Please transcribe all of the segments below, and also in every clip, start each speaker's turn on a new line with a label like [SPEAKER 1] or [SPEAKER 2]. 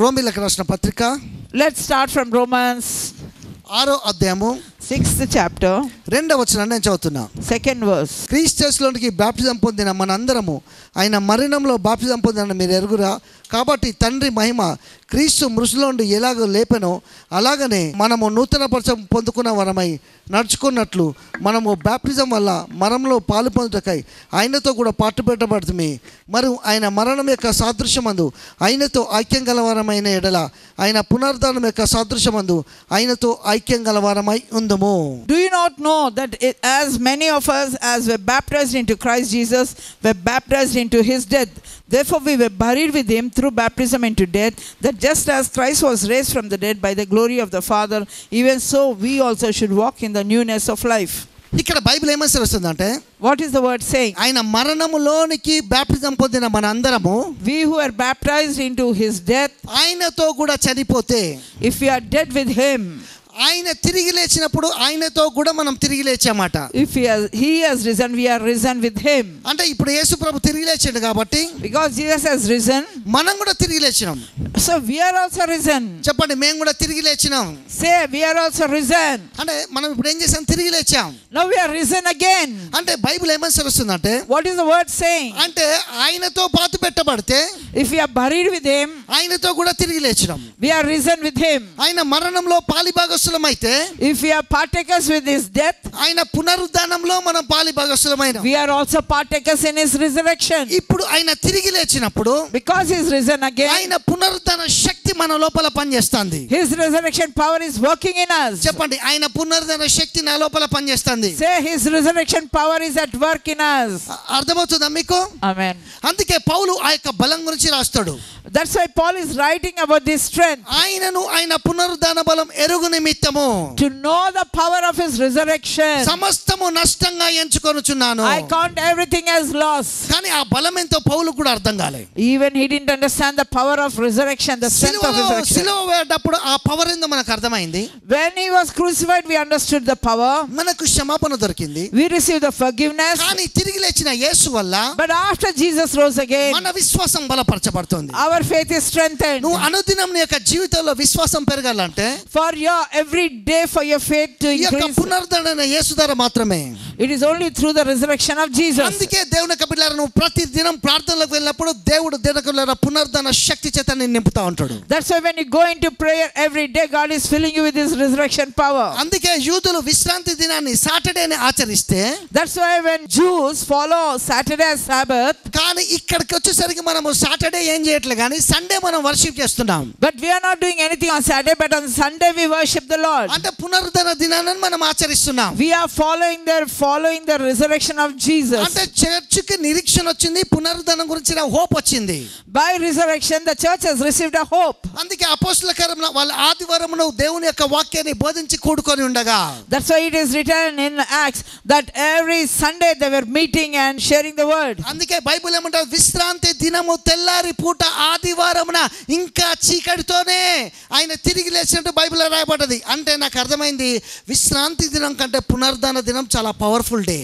[SPEAKER 1] రోమీయులకు రాసిన పత్రిక.
[SPEAKER 2] Let's start from Romans
[SPEAKER 1] 6వ అధ్యాయము
[SPEAKER 2] 6th chapter
[SPEAKER 1] 2వ వచనాన్ని నేను చదువుతున్నా.
[SPEAKER 2] 2nd verse.
[SPEAKER 1] క్రీస్తులోనికి బాప్టిజం పొందిన మనందరము ఆయన మరణంలో బాప్టిజం పొందిన మీరు ఎరుగురా. కాబట్టి తండ్రి మహిమ క్రీస్తు మృతుల నుండి ఎలాగో లేపెనో అలాగనే మనము నూతన పరచం పొందుకున్న వరమై నడుచుకున్నట్లు మనము బాప్టిజం వల్ల మరణంలో పాలు పొందుటకై ఆయనతో కూడా పాటు పెట్టబడుతుంది. మరియు ఆయన మరణం యొక్క సాదృశ్యమందు ఆయనతో ఐక్యం గలవారమైన ఎడల ఆయన పునరుద్ధానం యొక్క సాదృశ్యమందు ఆయనతో ఐక్యం గలవారమై ఉందము.
[SPEAKER 2] Do you not know that as many of us as were baptized into Christ Jesus were baptized into his death? Therefore we were buried with him through baptism into death, that just as Christ was raised from the dead by the glory of the Father, even so we also should walk in the newness of life.
[SPEAKER 1] ఇక్కడ Bible ఏమని సెలవుస్తుందంటే,
[SPEAKER 2] what is the word saying?
[SPEAKER 1] ఆయన మరణములోనికి baptism పొందిన మనందరము
[SPEAKER 2] we who are baptized into his death,
[SPEAKER 1] ఆయనతో కూడా చనిపోతే,
[SPEAKER 2] if we are dead with him,
[SPEAKER 1] ఆయన తిరిగి లేచినప్పుడు ఆయనతో కూడా మనం తిరిగి లేచామాట.
[SPEAKER 2] if he has risen, we are risen with him.
[SPEAKER 1] అంటే ఇప్పుడు యేసు ప్రభు తిరిగి లేచాడు కాబట్టి,
[SPEAKER 2] because Jesus has risen,
[SPEAKER 1] మనం కూడా తిరిగి లేచినాం.
[SPEAKER 2] so we are also risen.
[SPEAKER 1] చెప్పండి, మేము కూడా తిరిగి లేచినాం.
[SPEAKER 2] say we are also risen.
[SPEAKER 1] అంటే మనం ఇప్పుడు ఏం చేసాం? తిరిగి లేచాం.
[SPEAKER 2] now we are risen again.
[SPEAKER 1] అంటే బైబిల్ ఏమని సెలవుస్తుందంటే,
[SPEAKER 2] what is the word saying?
[SPEAKER 1] అంటే ఆయనతో పాతి పెట్టబడితే
[SPEAKER 2] if we are buried with him,
[SPEAKER 1] ఆయనతో కూడా తిరిగి లేచినాం.
[SPEAKER 2] we are risen with him.
[SPEAKER 1] ఆయన మరణంలో పాలిభాగస్తులమైతే,
[SPEAKER 2] if we are partakers with his death,
[SPEAKER 1] ఆయన పునరుద్ధానంలో మనం పాలిభాగస్తులమైనాం.
[SPEAKER 2] we are also partakers in his resurrection.
[SPEAKER 1] ఇప్పుడు ఆయన తిరిగి లేచినప్పుడు,
[SPEAKER 2] because he is risen again,
[SPEAKER 1] ఆయన పునరుద్ధాన శక్తి మన లోపల పనిచేస్తుంది.
[SPEAKER 2] his resurrection power is working in us.
[SPEAKER 1] చెప్పండి, ఆయన పునరుద్ధాన శక్తి నా లోపల పనిచేస్తుంది.
[SPEAKER 2] say his resurrection power is at work in us.
[SPEAKER 1] అర్థమవుతుందా మీకు?
[SPEAKER 2] amen.
[SPEAKER 1] అందుకే పౌలు ఆ యొక్క బలం గురించి రాస్తాడు.
[SPEAKER 2] that's why Paul is writing about this strength.
[SPEAKER 1] ఆయనను ఆయన పునరుద్ధాన బలం ఎరుగు నిమిత్తము,
[SPEAKER 2] to know the power of his resurrection,
[SPEAKER 1] సమస్తము నష్టంగా ఎంచుకొనుచున్నాను.
[SPEAKER 2] I count everything as loss.
[SPEAKER 1] కానీ ఆ బలం ఎంతో పౌలు కూడా అర్థం కాలే.
[SPEAKER 2] even he didn't understand the power of resurrection, the strength of resurrection.
[SPEAKER 1] సిలువ వేయటప్పుడు ఆ పవర్ ఏందో మనకు అర్థమైంది.
[SPEAKER 2] when he was crucified, we understood the power,
[SPEAKER 1] మనకు క్షమాపణ దొరికింది,
[SPEAKER 2] we received the forgiveness.
[SPEAKER 1] కానీ తిరిగి లేచిన యేసు వల్ల
[SPEAKER 2] but after Jesus rose again,
[SPEAKER 1] మన విశ్వాసం బలపరచబడుతుంది.
[SPEAKER 2] our faith is strengthened.
[SPEAKER 1] నువ్వు అనుదినం నీ యొక్క జీవితంలో విశ్వాసం పెరగాలంటే,
[SPEAKER 2] for your every day for your faith to
[SPEAKER 1] ఈ యొక్క
[SPEAKER 2] increase,
[SPEAKER 1] పునరుద్ధరణ యేసు ద్వారా మాత్రమే.
[SPEAKER 2] it is only through the resurrection of Jesus.
[SPEAKER 1] అందుకే దేవుని యొక్క బిడ్డలారా, నువ్వు ప్రతి దినం ప్రార్థనలకు వెళ్ళినప్పుడు దేవుడు దేవుని పునరుద్ధరణ శక్తి చేత నిన్ను నింపుతా ఉంటాడు.
[SPEAKER 2] that's why when you go into prayer every day, God is filling you with his resurrection power.
[SPEAKER 1] అందుకే యూదులు విశ్రాంతి దినాన్ని సాటర్డేని ఆచరిస్తే,
[SPEAKER 2] that's why when Jews follow Saturday as Sabbath,
[SPEAKER 1] కానీ ఇక్కడికి వచ్చేసరికి మనము సాటర్డే ఏం చేయట్లేదు, కానీ సండే మనం వర్షిప్ చేస్తున్నాం.
[SPEAKER 2] but we are not doing anything on Saturday, but on Sunday we worship the Lord.
[SPEAKER 1] అంటే పునరుద్ధరణ దినాన్ని మనం ఆచరిస్తున్నాం.
[SPEAKER 2] we are following the resurrection of Jesus.
[SPEAKER 1] అంటే చర్చికి నిరీక్షణ వచ్చింది, పునరుద్ధరణ గురించి హోప్ వచ్చింది.
[SPEAKER 2] by resurrection the church has received a hope.
[SPEAKER 1] అందుకే అపోస్తల కార్యములో వాళ్ళ ఆదివారమున దేవుని యొక్క వాక్యాన్ని బోధించి కూడుకొని ఉండగా,
[SPEAKER 2] that's why it is written in Acts that every Sunday they were meeting and sharing the word.
[SPEAKER 1] అందుకే బైబిల్ ఏమంటారు, విశ్రాంతి దినము తెల్లారి పూట ఆదివారమున ఇంకా చీకటితోనే ఆయన తిరిగి లేచినట్టు బైబిల్లో రాయబడ్డది. అంటే నాకు అర్థమైంది, విశ్రాంతి దినం కంటే పునరుద్ధాన దినం చాలా powerful day.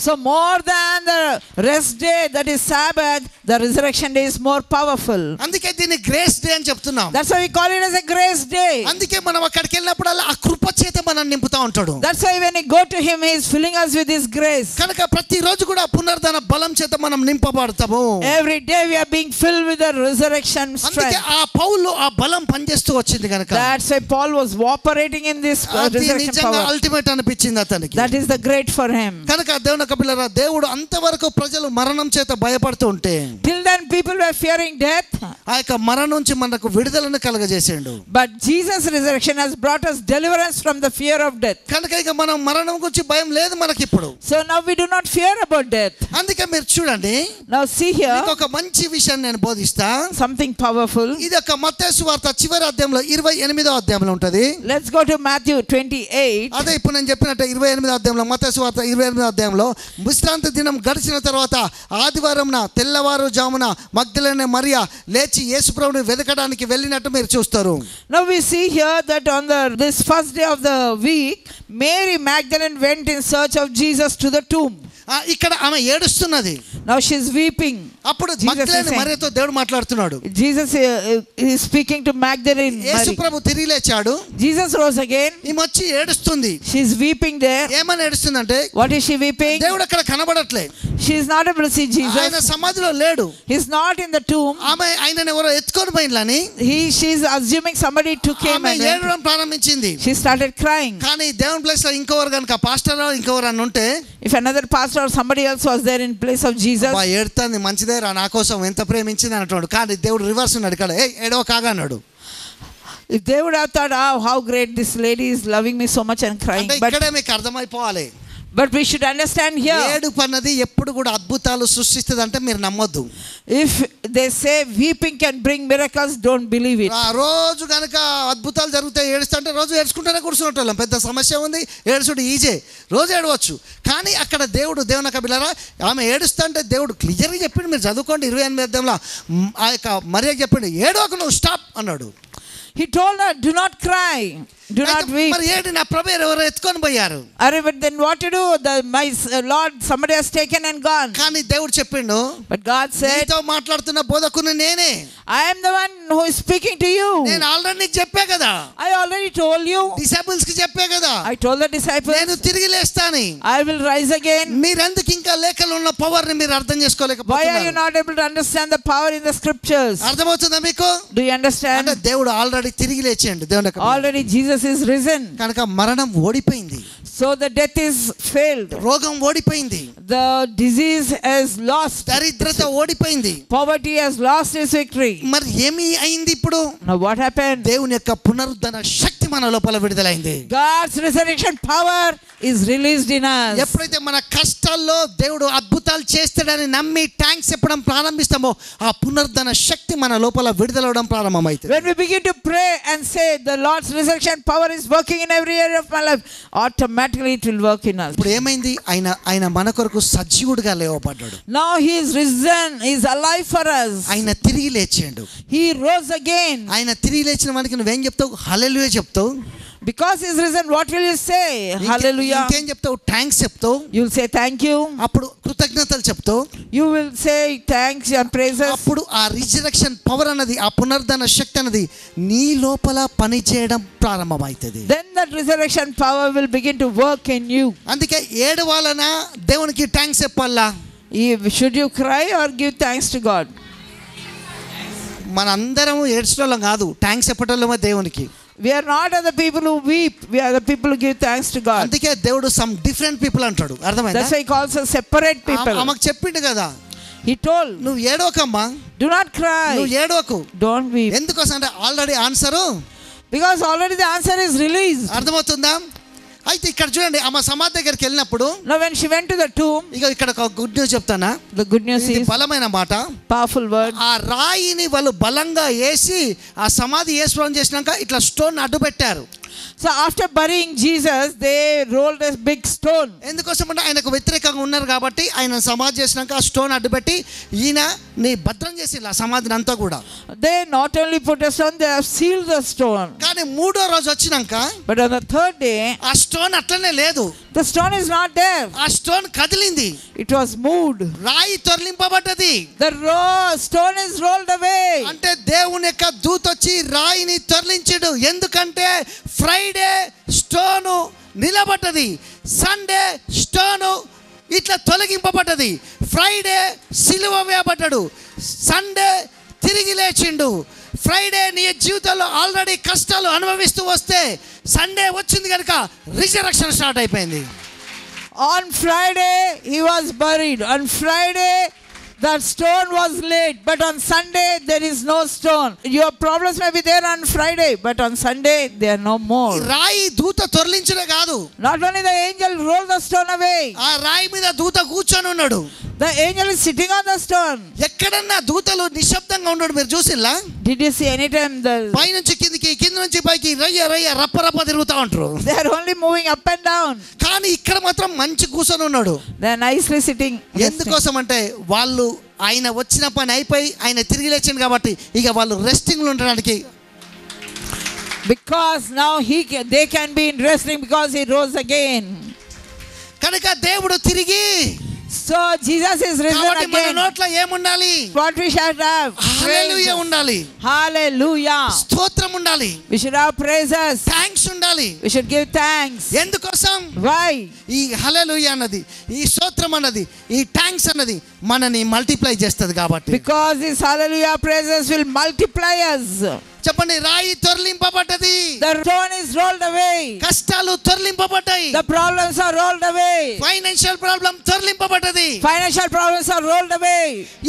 [SPEAKER 2] so more than the rest day, that is Sabbath, the resurrection day is more powerful.
[SPEAKER 1] అందుకే దీన్ని గ్రేస్ డే అని చెప్తున్నాం.
[SPEAKER 2] that's why we call it as a grace day.
[SPEAKER 1] అందుకే మనం అక్కడికి వెళ్ళినప్పుడల్లా ఆ కృప చేత మనం నింపుతా ఉంటాడు.
[SPEAKER 2] that's why when we go to him, he is filling us with his grace.
[SPEAKER 1] కనుక ప్రతి రోజు కూడా పునరుద్ధాన బలం చేత మనం నింపబడతాము.
[SPEAKER 2] every day we are being filled with the resurrection
[SPEAKER 1] అందుకే
[SPEAKER 2] strength.
[SPEAKER 1] ఆ పౌలు ఆ బలం పనిచేస్తూ వచ్చింది కనుక,
[SPEAKER 2] that's why Paul was operating in this resurrection
[SPEAKER 1] నిజంగా
[SPEAKER 2] power.
[SPEAKER 1] అల్టిమేట్ అనిపించింది అతనికి.
[SPEAKER 2] that is the great for him.
[SPEAKER 1] కనుక దేవుని యొక్క పిల్లరా, దేవుడు అంతవరకు ప్రజలు మరణం చేత భయపడుతూ ఉంటే,
[SPEAKER 2] till then people were fearing death,
[SPEAKER 1] ఆ యొక్క మరణం నుంచి మనకు విడుదలను కలగజేసాడు.
[SPEAKER 2] but Jesus' resurrection has brought us deliverance from the fear of death.
[SPEAKER 1] కనుక ఇక మనం మరణం గురించి భయం లేదు మనకి ఇప్పుడు.
[SPEAKER 2] so now we do not fear about death.
[SPEAKER 1] అందుకే మీరు చూడండి,
[SPEAKER 2] now see here
[SPEAKER 1] ఒక మంచి విషయాన్ని నేను బోధిస్తా.
[SPEAKER 2] something powerful.
[SPEAKER 1] ఇది ఒక మత్తయి సువార్త చివరి అధ్యాయంలో 28వ అధ్యాయంలో ఉంటది.
[SPEAKER 2] let's go to Matthew 28.
[SPEAKER 1] అదే ఇప్పుడు నేను చెప్పినట్టు 28వ అధ్యాయంలో, మత్తయి సువార్త 28వ అధ్యాయంలో, విశ్రాంతి దినం గడిచిన తర్వాత ఆదివారంన తెల్లవారుజామున మగ్దలేనే మరియా లేచి యేసుప్రభుని వెదకడానికి వెళ్ళినట్టు మీరు చూస్తారు.
[SPEAKER 2] now we see here that on this first day of the week, Mary Magdalene went in search of Jesus to the tomb.
[SPEAKER 1] ఇక్కడ ఆమె ఏడుస్తున్నది.
[SPEAKER 2] Now she is weeping.
[SPEAKER 1] అప్పుడు మగ్దలేనే మరియతో దేవుడు మాట్లాడుతున్నాడు.
[SPEAKER 2] Jesus is speaking to Magdalene Mary.
[SPEAKER 1] యేసు ప్రభు తిరిగి లేచాడు.
[SPEAKER 2] Jesus rose again.
[SPEAKER 1] ఈమె వచ్చి ఏడుస్తుంది.
[SPEAKER 2] She is weeping there.
[SPEAKER 1] ఏమని ఏడుస్తుందంటే,
[SPEAKER 2] what is she weeping?
[SPEAKER 1] దేవుడు అక్కడ కనబడట్లే.
[SPEAKER 2] She is not able to see Jesus.
[SPEAKER 1] ఆయన సమాధిలో లేడు.
[SPEAKER 2] He is not in the tomb.
[SPEAKER 1] ఆమె ఆయనను ఎవరో ఎత్తుకొని పోయినని
[SPEAKER 2] she is assuming somebody took him and
[SPEAKER 1] ఏడవడం ప్రారంభించింది.
[SPEAKER 2] she started crying.
[SPEAKER 1] కానీ దేవుని ప్లేస్ లో ఇంకొవరు గనుక పాస్టర్ ఇంకొవరు అని ఉంటే,
[SPEAKER 2] if another pastor or somebody else was there in place of Jesus,
[SPEAKER 1] ఏడుతుంది మంచిదే రా నా కోసం ఎంత ప్రేమించింది అంటాడు. కానీ దేవుడు రివర్స్ ఉన్నాడు. ఇక్కడ ఏడవ కాగా అన్నాడు.
[SPEAKER 2] if they would have thought, oh how great this lady is loving me so much and crying,
[SPEAKER 1] but ఇక్కడే మీకు అర్థమైపోవాలి.
[SPEAKER 2] but we should understand here,
[SPEAKER 1] ఏడుపు అన్నది ఎప్పుడు కూడా అద్భుతాలు సృష్టిస్తుంది అంటే మీరు నమ్మొద్దు.
[SPEAKER 2] if they say weeping can bring miracles, don't believe it.
[SPEAKER 1] రోజు కనుక అద్భుతాలు జరుగుతాయి ఏడుస్తుంటే రోజు ఏడ్చుకుంటూనే కూర్చుంటాం. పెద్ద సమస్య ఉంది, ఏడుచుడు ఈజీ, రోజు ఏడవచ్చు. కానీ అక్కడ దేవుని యొక్క బిడ్డలారా, ఆమె ఏడుస్తుంటే దేవుడు క్లియర్గా చెప్పిండు. మీరు చదువుకోండి 28వ అధ్యాయంలో ఆ యొక్క మరియకు చెప్పిండు, ఏడవకు నువ్వు స్టాప్ అన్నాడు.
[SPEAKER 2] he told her, do not cry, do not weep.
[SPEAKER 1] మరి ఏడు నా ప్రభు ఎవరు ఎత్తుకొని పోయారు.
[SPEAKER 2] అరే but then what to do, my Lord somebody has taken and gone.
[SPEAKER 1] కానీ దేవుడు చెప్పిండు,
[SPEAKER 2] but God said,
[SPEAKER 1] నీతో మాట్లాడుతున్న బోధకుని నేనే.
[SPEAKER 2] I am the one who is speaking to you.
[SPEAKER 1] నేను ఆల్రెడీ నీకు చెప్పా కదా.
[SPEAKER 2] I already told you.
[SPEAKER 1] Disciples కి చెప్పా కదా.
[SPEAKER 2] I told the disciples,
[SPEAKER 1] నేను తిరిగి లేస్తాను.
[SPEAKER 2] I will rise again.
[SPEAKER 1] మీరెందుకు ఇంకా లేఖలో ఉన్న పవర్ ని మీరు అర్థం చేసుకోలేకపోతున్నారు?
[SPEAKER 2] why are you not able to understand the power in the scriptures?
[SPEAKER 1] అర్థమవుతుందా మీకు?
[SPEAKER 2] do you understand?
[SPEAKER 1] అంటే దేవుడు ఆల్రెడీ తిరిగి లేచాడు. దేవుని
[SPEAKER 2] already Jesus is risen.
[SPEAKER 1] కనుక మరణం ఓడిపోయింది.
[SPEAKER 2] so the death is failed.
[SPEAKER 1] రోగం ఓడిపోయింది.
[SPEAKER 2] the disease has lost.
[SPEAKER 1] దరిద్రత ఓడిపోయింది.
[SPEAKER 2] poverty has lost its victory.
[SPEAKER 1] మరి ఏమి అయింది ఇప్పుడు?
[SPEAKER 2] now what happened?
[SPEAKER 1] దేవుని యొక్క పునరుద్ధరణ శక్తి మన లోపల విడుదలైంది.
[SPEAKER 2] God's resurrection power is released in us.
[SPEAKER 1] ఎప్పుడైతే మన కష్టాల్లో దేవుడు అద్భుతాలు చేస్తాడని నమ్మి థాంక్స్ చెప్పడం ప్రారంభిస్తామో, ఆ పునరుద్ధరణ శక్తి మన లోపల విడుదలవడం ప్రారంభమైతుంది.
[SPEAKER 2] when we begin to pray and say the Lord's resurrection power is working in every area of my life, automatically it will work in us.
[SPEAKER 1] ఇప్పుడు ఏమైంది? ఆయన మన కొరకు సజీవుడిగా లేవబడ్డాడు.
[SPEAKER 2] now he is risen, he is alive for us.
[SPEAKER 1] ఆయన తిరిగి లేచాడు.
[SPEAKER 2] he rose again.
[SPEAKER 1] ఆయన తిరిగి లేచిన వానికి నువ్వేం చెప్తావు? హల్లెలూయా చెప్తావు.
[SPEAKER 2] because he is risen, what will you say? hallelujah.
[SPEAKER 1] ఇంకేం చెప్తావు? థాంక్స్ చెప్తావు.
[SPEAKER 2] you will say thank you.
[SPEAKER 1] అప్పుడు కృతజ్ఞతలు చెప్తావు.
[SPEAKER 2] you will say thanks and praises.
[SPEAKER 1] అప్పుడు ఆ రిజరెక్షన్ పవర్ అన్నది, ఆ పునరుద్ధరణ శక్తి అన్నది నీ లోపల పని చేయడం ప్రారంభమైతది.
[SPEAKER 2] then that resurrection power will begin to work in you.
[SPEAKER 1] అందుకే ఏడవాలనా దేవునికి థాంక్స్ చెప్పాలా?
[SPEAKER 2] should you cry or give thanks to God?
[SPEAKER 1] మనందరము ఏడ్చడం కాదు, థాంక్స్ చెప్పటంలోనే దేవునికి.
[SPEAKER 2] we are not the people who weep, we are the people who give thanks to God.
[SPEAKER 1] అందుకే దేవుడు some different people అంటాడు. అర్థమైందా?
[SPEAKER 2] that's why he calls us separate people.
[SPEAKER 1] ఆమెకు చెప్పిండు కదా,
[SPEAKER 2] he told,
[SPEAKER 1] నువ్వు ఏడవకమ్మా,
[SPEAKER 2] do not cry,
[SPEAKER 1] నువ్వు ఏడవకు.
[SPEAKER 2] don't weep.
[SPEAKER 1] ఎందుకోసం అంటే already answer,
[SPEAKER 2] because already the answer is released.
[SPEAKER 1] అర్థమవుతుందా? అయితే ఇక్కడ చూడండి, ఆమె సమాధి దగ్గరికి వెళ్ళినప్పుడు,
[SPEAKER 2] now when she went to the tomb,
[SPEAKER 1] ఇక్కడ ఒక గుడ్ న్యూస్ చెప్తానా?
[SPEAKER 2] the good news is
[SPEAKER 1] బలమైన మాట,
[SPEAKER 2] powerful word.
[SPEAKER 1] ఆ రాయిని వాళ్ళు బలంగా వేసి ఆ సమాధి ఏసుప్రభుని చేసినాక ఇట్లా స్టోన్ అడ్డు పెట్టారు.
[SPEAKER 2] so after burying Jesus, they rolled a big stone.
[SPEAKER 1] ఎందుకోసం అంటే ఆయనకు వ్యతిరేకంగా ఉన్నారు కాబట్టి ఆయన సమాధి చేసినాక ఆ స్టోన్ అడ్డుపెట్టి ఈయన నీ భద్రం చేసి ఆ సమాధిని అంతా కూడా.
[SPEAKER 2] they not only put a stone, they have sealed the stone.
[SPEAKER 1] కానీ మూడో రోజు వచ్చినాక,
[SPEAKER 2] but on the third day,
[SPEAKER 1] ఆ స్టోన్ అట్లనే లేదు.
[SPEAKER 2] the stone is not there.
[SPEAKER 1] ఆ స్టోన్ కదిలింది.
[SPEAKER 2] it was moved.
[SPEAKER 1] రాయి తొర్లింపబడ్డది.
[SPEAKER 2] the stone is rolled away.
[SPEAKER 1] అంటే దేవుని యొక్క దూత వచ్చి రాయిని తొర్లించాడు. ఎందుకంటే ఫ్రైడే స్టోను నిలబడ్డది, సండే స్టోను ఇట్లా తొలగింపబడ్డది. ఫ్రైడే సిలువ వేయబడ్డాడు, సండే తిరిగి లేచిండు. ఫ్రైడే నీ జీవితంలో ఆల్రెడీ కష్టాలు అనుభవిస్తూ వస్తే, సండే వచ్చింది కనుక రిజరెక్షన్ స్టార్ట్ అయిపోయింది.
[SPEAKER 2] on Friday he was buried, on Friday that stone was laid, but on Sunday there is no stone. your problems may be there on Friday, but on Sunday they are no more.
[SPEAKER 1] రాయి దూత తొర్లించడే కాదు,
[SPEAKER 2] not only the angel rolled the stone away,
[SPEAKER 1] ఆ రాయి మీద దూత కూర్చొని ఉన్నాడు.
[SPEAKER 2] the angel is sitting on the stone.
[SPEAKER 1] ఎక్కడన్నా దూతలు నిశ్శబ్దంగా ఉన్నాడు మీరు చూసిల్లా?
[SPEAKER 2] did you see anytime the
[SPEAKER 1] పై నుంచి కిందికి, కింద నుంచి పైకి రయ్య రయ్య రప్ప రప్ప తిరుగుతా ఉంటారు.
[SPEAKER 2] they are only moving up and down.
[SPEAKER 1] కానీ ఇక్కడ మాత్రం మంచి కూర్చొని ఉన్నాడు.
[SPEAKER 2] they are nicely sitting.
[SPEAKER 1] ఎందుకోసం అంటే వాళ్ళు ఆయన వచ్చిన పని అయిపోయి ఆయన తిరిగి లేచిండు కాబట్టి ఇక వాళ్ళు రెస్టింగ్ లో ఉండడానికి.
[SPEAKER 2] because now they can be in resting because he rose again.
[SPEAKER 1] కనుక దేవుడు తిరిగి
[SPEAKER 2] So Jesus is risen
[SPEAKER 1] కాబట్టి మన
[SPEAKER 2] again.
[SPEAKER 1] నోట్లో ఏముండాలి?
[SPEAKER 2] What we shall have?
[SPEAKER 1] Hallelujah
[SPEAKER 2] Praises.
[SPEAKER 1] ఉండాలి,
[SPEAKER 2] Hallelujah.
[SPEAKER 1] స్తోత్రం ఉండాలి,
[SPEAKER 2] We should have praises.
[SPEAKER 1] Thanks ఉండాలి.
[SPEAKER 2] We should give thanks.
[SPEAKER 1] ఎందుకోసం?
[SPEAKER 2] Why?
[SPEAKER 1] ఈ హల్లెలూయా అన్నది, ఈ స్తోత్రం అన్నది, ఈ థాంక్స్ అన్నది మనని మల్టిప్లై చేస్తుంది కాబట్టి.
[SPEAKER 2] Because this hallelujah praises will multiply us.
[SPEAKER 1] చెప్పండి, రాయి తొర్లింపబడ్డది,
[SPEAKER 2] The stone is rolled away.
[SPEAKER 1] కష్టాలు తొర్లింపబడ్డాయి,
[SPEAKER 2] The problems are rolled away.
[SPEAKER 1] Financial problem తొర్లింపబడ్డది.
[SPEAKER 2] Financial problems are rolled away.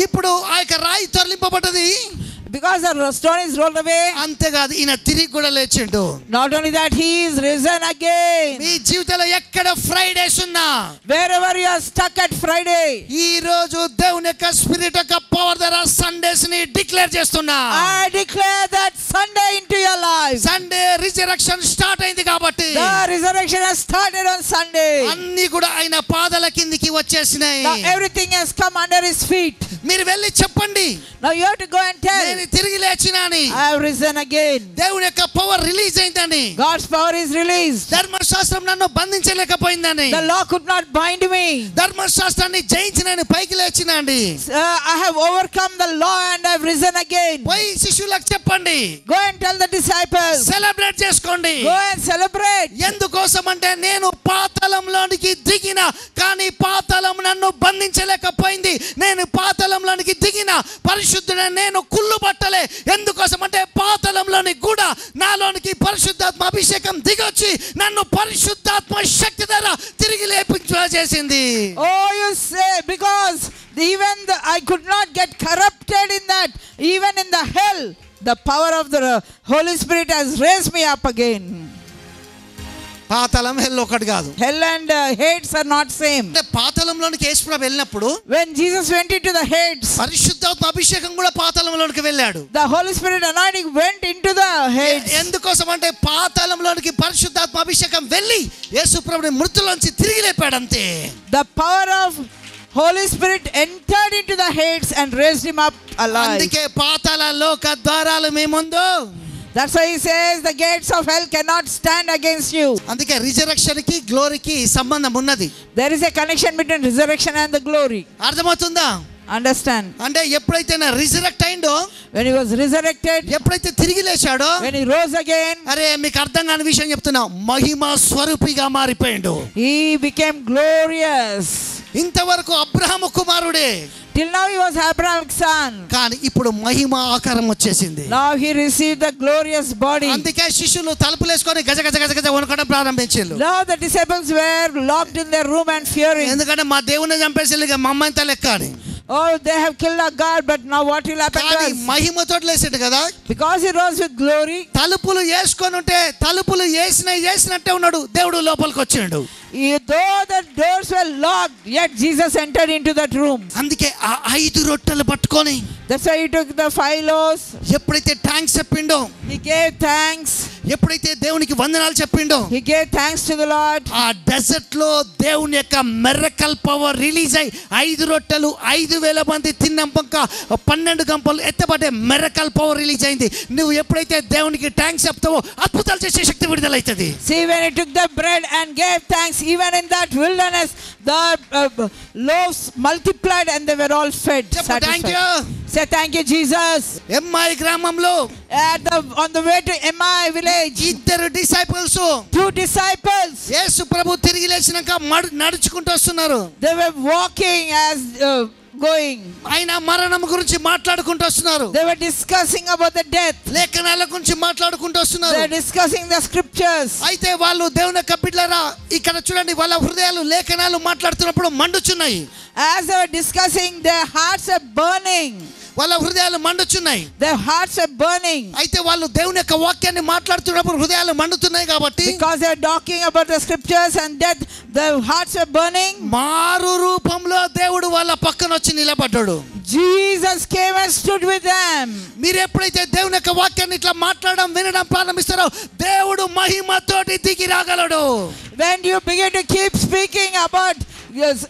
[SPEAKER 1] ఇప్పుడు ఆ యొక్క రాయి తొర్లింపబడ్డది.
[SPEAKER 2] Because the stone is rolled away.
[SPEAKER 1] అంతేకాదు, ఈయన తిరిగి కూడా లేచిండు.
[SPEAKER 2] Not only that, he is risen again.
[SPEAKER 1] మీ జీవితంలో ఎక్కడ ఫ్రైడేస్ ఉన్నా,
[SPEAKER 2] Wherever you are stuck at Friday,
[SPEAKER 1] ఈ రోజు దేవుని యొక్క స్పిరిట్ యొక్క పవర్ ద్వారా సండేస్ ని డిక్లేర్ చేస్తున్నా.
[SPEAKER 2] I declare that Sunday into your life.
[SPEAKER 1] Sunday resurrection start అయింది కాబట్టి
[SPEAKER 2] The resurrection has started on Sunday.
[SPEAKER 1] అన్ని కూడా ఆయన పాదాల కిందికి వచ్చేసినాయి.
[SPEAKER 2] Now everything has come under his feet.
[SPEAKER 1] మీరు వెళ్ళి చెప్పండి,
[SPEAKER 2] Now you have to go and tell,
[SPEAKER 1] నేను తిరిగి లేచినాని,
[SPEAKER 2] I have risen again.
[SPEAKER 1] దేవుని యొక్క పవర్ రిలీజ్ అయిందని,
[SPEAKER 2] God's power is released.
[SPEAKER 1] ధర్మశాస్త్రం నన్ను బంధించలేకపోయిందని,
[SPEAKER 2] The law could not bind me.
[SPEAKER 1] ధర్మశాస్త్రాన్ని జయించి నేను పైకి లేచినండి.
[SPEAKER 2] I have overcome the law and I have risen again.
[SPEAKER 1] పోయి శిష్యులకు చెప్పండి,
[SPEAKER 2] Go and tell the disciples.
[SPEAKER 1] Celebrate చేసుకోండి.
[SPEAKER 2] Go and celebrate.
[SPEAKER 1] ఎందుకోసం అంటే నేను పాతాళంలోనికి దిగిన, కానీ పాతాళం నన్ను బంధించలేకపోయింది. నేను పాతాళంలోనికి దిగిన పరిశుద్ధుడే, నేను కుళ్ళు పట్టలే. ఎందుకోసం అంటే పాతాళంలోని కూడా నాలోనికి పరిశుద్ధాత్మ అభిషేకం దిగొచ్చి నన్ను పరిశుద్ధాత్మ శక్తి ద్వారా తిరిగి లేపించేసింది.
[SPEAKER 2] Oh, you say, because I could not get corrupted in that. Even in the hell, the power of the Holy Spirit has raised me up again.
[SPEAKER 1] పాతాళం హెల్ ఒకటి కాదు.
[SPEAKER 2] Hell and Hades are not same.
[SPEAKER 1] అంటే పాతాళంలోనికి యేసుప్రభు వెళ్ళినప్పుడు
[SPEAKER 2] When Jesus went into the Hades,
[SPEAKER 1] పరిశుద్ధాత్మ అభిషేకం కూడా పాతాళంలోనికి వెళ్ళాడు.
[SPEAKER 2] the Holy Spirit anointing went into the Hades.
[SPEAKER 1] ఎందుకోసం అంటే పాతాళంలోనికి పరిశుద్ధాత్మ అభిషేకం వెళ్ళి యేసుప్రభుని మృతుల్లోంచి తిరిగి లేపాడు అంతే.
[SPEAKER 2] The power of Holy Spirit entered into the Hades and raised him up alive.
[SPEAKER 1] అందుకే పాతాళ లోక ద్వారాలు మీ ముందు.
[SPEAKER 2] That's why he says the gates of hell cannot stand against you.
[SPEAKER 1] అందుకే రిజరెక్షన్ కి గ్లోరీకి సంబంధం ఉన్నది.
[SPEAKER 2] There is a connection between resurrection and the glory.
[SPEAKER 1] అర్థమవుతుందా?
[SPEAKER 2] Understand?
[SPEAKER 1] అంటే ఎప్పుడైతే నా రిజరెక్ట్ అయిందో,
[SPEAKER 2] When he was resurrected,
[SPEAKER 1] ఎప్పుడైతే తిరిగి లేచాడో,
[SPEAKER 2] when he rose again,
[SPEAKER 1] అరే మీకు అర్థం కాని విషయం చెప్తున్నా, మహిమ స్వరూపిగా మారిపోయిండు.
[SPEAKER 2] he became glorious.
[SPEAKER 1] ఇంతవరకు అబ్రహాము కుమారుడే,
[SPEAKER 2] Till now he was Abraham's son.
[SPEAKER 1] కానీ ఇప్పుడు మహిమ ఆకారం వచ్చేసింది.
[SPEAKER 2] Now he received the glorious body.
[SPEAKER 1] అందుకే శిష్యులు తలుపులేసుకొని గజ గజ గజ గజ వణకడం ప్రారంభించారు.
[SPEAKER 2] Now the disciples were locked in their room and fearing.
[SPEAKER 1] ఎందుకంటే మా దేవుని చంపేసి ఇక మా అమ్మాయితో లెక్క అని.
[SPEAKER 2] Oh, they have killed our God, but now what will happen to
[SPEAKER 1] కానీ
[SPEAKER 2] us?
[SPEAKER 1] మహిమతో లేసాడు కదా.
[SPEAKER 2] Because he rose with glory.
[SPEAKER 1] తలుపులు వేసుకొని ఉంటే తలుపులు వేసినట్టే ఉన్నాడు, దేవుడు లోపలికి వచ్చాడు.
[SPEAKER 2] Though the doors were locked, yet Jesus entered into that room.
[SPEAKER 1] అందుకే ఆ 5 రొట్టెలు పట్టుకొని,
[SPEAKER 2] That's why he took the 5 loaves.
[SPEAKER 1] ఎప్పుడైతే థాంక్స్ చెప్పిండో,
[SPEAKER 2] He gave thanks.
[SPEAKER 1] ఎప్పుడైతే దేవునికి వందనాలు చెప్పిండో,
[SPEAKER 2] He gave thanks to the Lord.
[SPEAKER 1] ఆ డెజర్ట్ లో దేవుని యొక్క మిరకల్ పవర్ రిలీజ్ అయ్యి 5 రొట్టెలు 5,000 మంది తిన్నాక 12 గంపలు ఎత్తబడే మిరకల్ పవర్ రిలీజ్ అయింది. నువ్వు ఎప్పుడైతే దేవునికి థాంక్స్ చెప్తావో అద్భుతాలు చేసే శక్తి విడుదలైతది.
[SPEAKER 2] See, when he took the bread and gave thanks, even in that wilderness, the loaves multiplied and they were all fed.
[SPEAKER 1] Thank you.
[SPEAKER 2] Say thank you, Jesus.
[SPEAKER 1] MI గ్రామంలో
[SPEAKER 2] On the way to Emai village,
[SPEAKER 1] 2 disciples
[SPEAKER 2] 2 disciples,
[SPEAKER 1] యేసు ప్రభు తిరిగి లేచినాక నడుచుకుంటూ వస్తున్నారు.
[SPEAKER 2] they were walking as going.
[SPEAKER 1] ఆయన మరణం గురించి మాట్లాడుకుంటూ వస్తున్నారు.
[SPEAKER 2] They were discussing about the death.
[SPEAKER 1] లేఖనాల గురించి మాట్లాడుకుంటూ
[SPEAKER 2] They
[SPEAKER 1] వస్తున్నారు.
[SPEAKER 2] were discussing the scriptures.
[SPEAKER 1] అయితే వాళ్ళు దేవుని యొక్క బిడ్డలారా, ఇక్కడ చూడండి, వాళ్ళ హృదయాలు లేఖనాలు మాట్లాడుతున్నప్పుడు మండుచున్నాయి.
[SPEAKER 2] As they were discussing, their hearts are burning.
[SPEAKER 1] వాళ్ళ హృదయాలు మండుచున్నాయి.
[SPEAKER 2] Their hearts are burning.
[SPEAKER 1] అయితే వాళ్ళు దేవుని యొక్క వాక్యాన్ని మాట్లాడుతున్నప్పుడు హృదయాలు మండుతున్నాయి కాబట్టి,
[SPEAKER 2] Because they are talking about the scriptures and death, their hearts are burning.
[SPEAKER 1] మారు రూపంలో దేవుడు వాళ్ళ పక్కన వచ్చి నిలబడ్డాడు.
[SPEAKER 2] Jesus came and stood with them.
[SPEAKER 1] మీరు ఎప్పుడైతే దేవుని యొక్క వాక్యాన్ని ఇట్లా మాట్లాడడం వినడం ప్రారంభిస్తారో, దేవుడు మహిమతోటి దిగి రాగలడు.
[SPEAKER 2] When you begin to keep speaking about yes,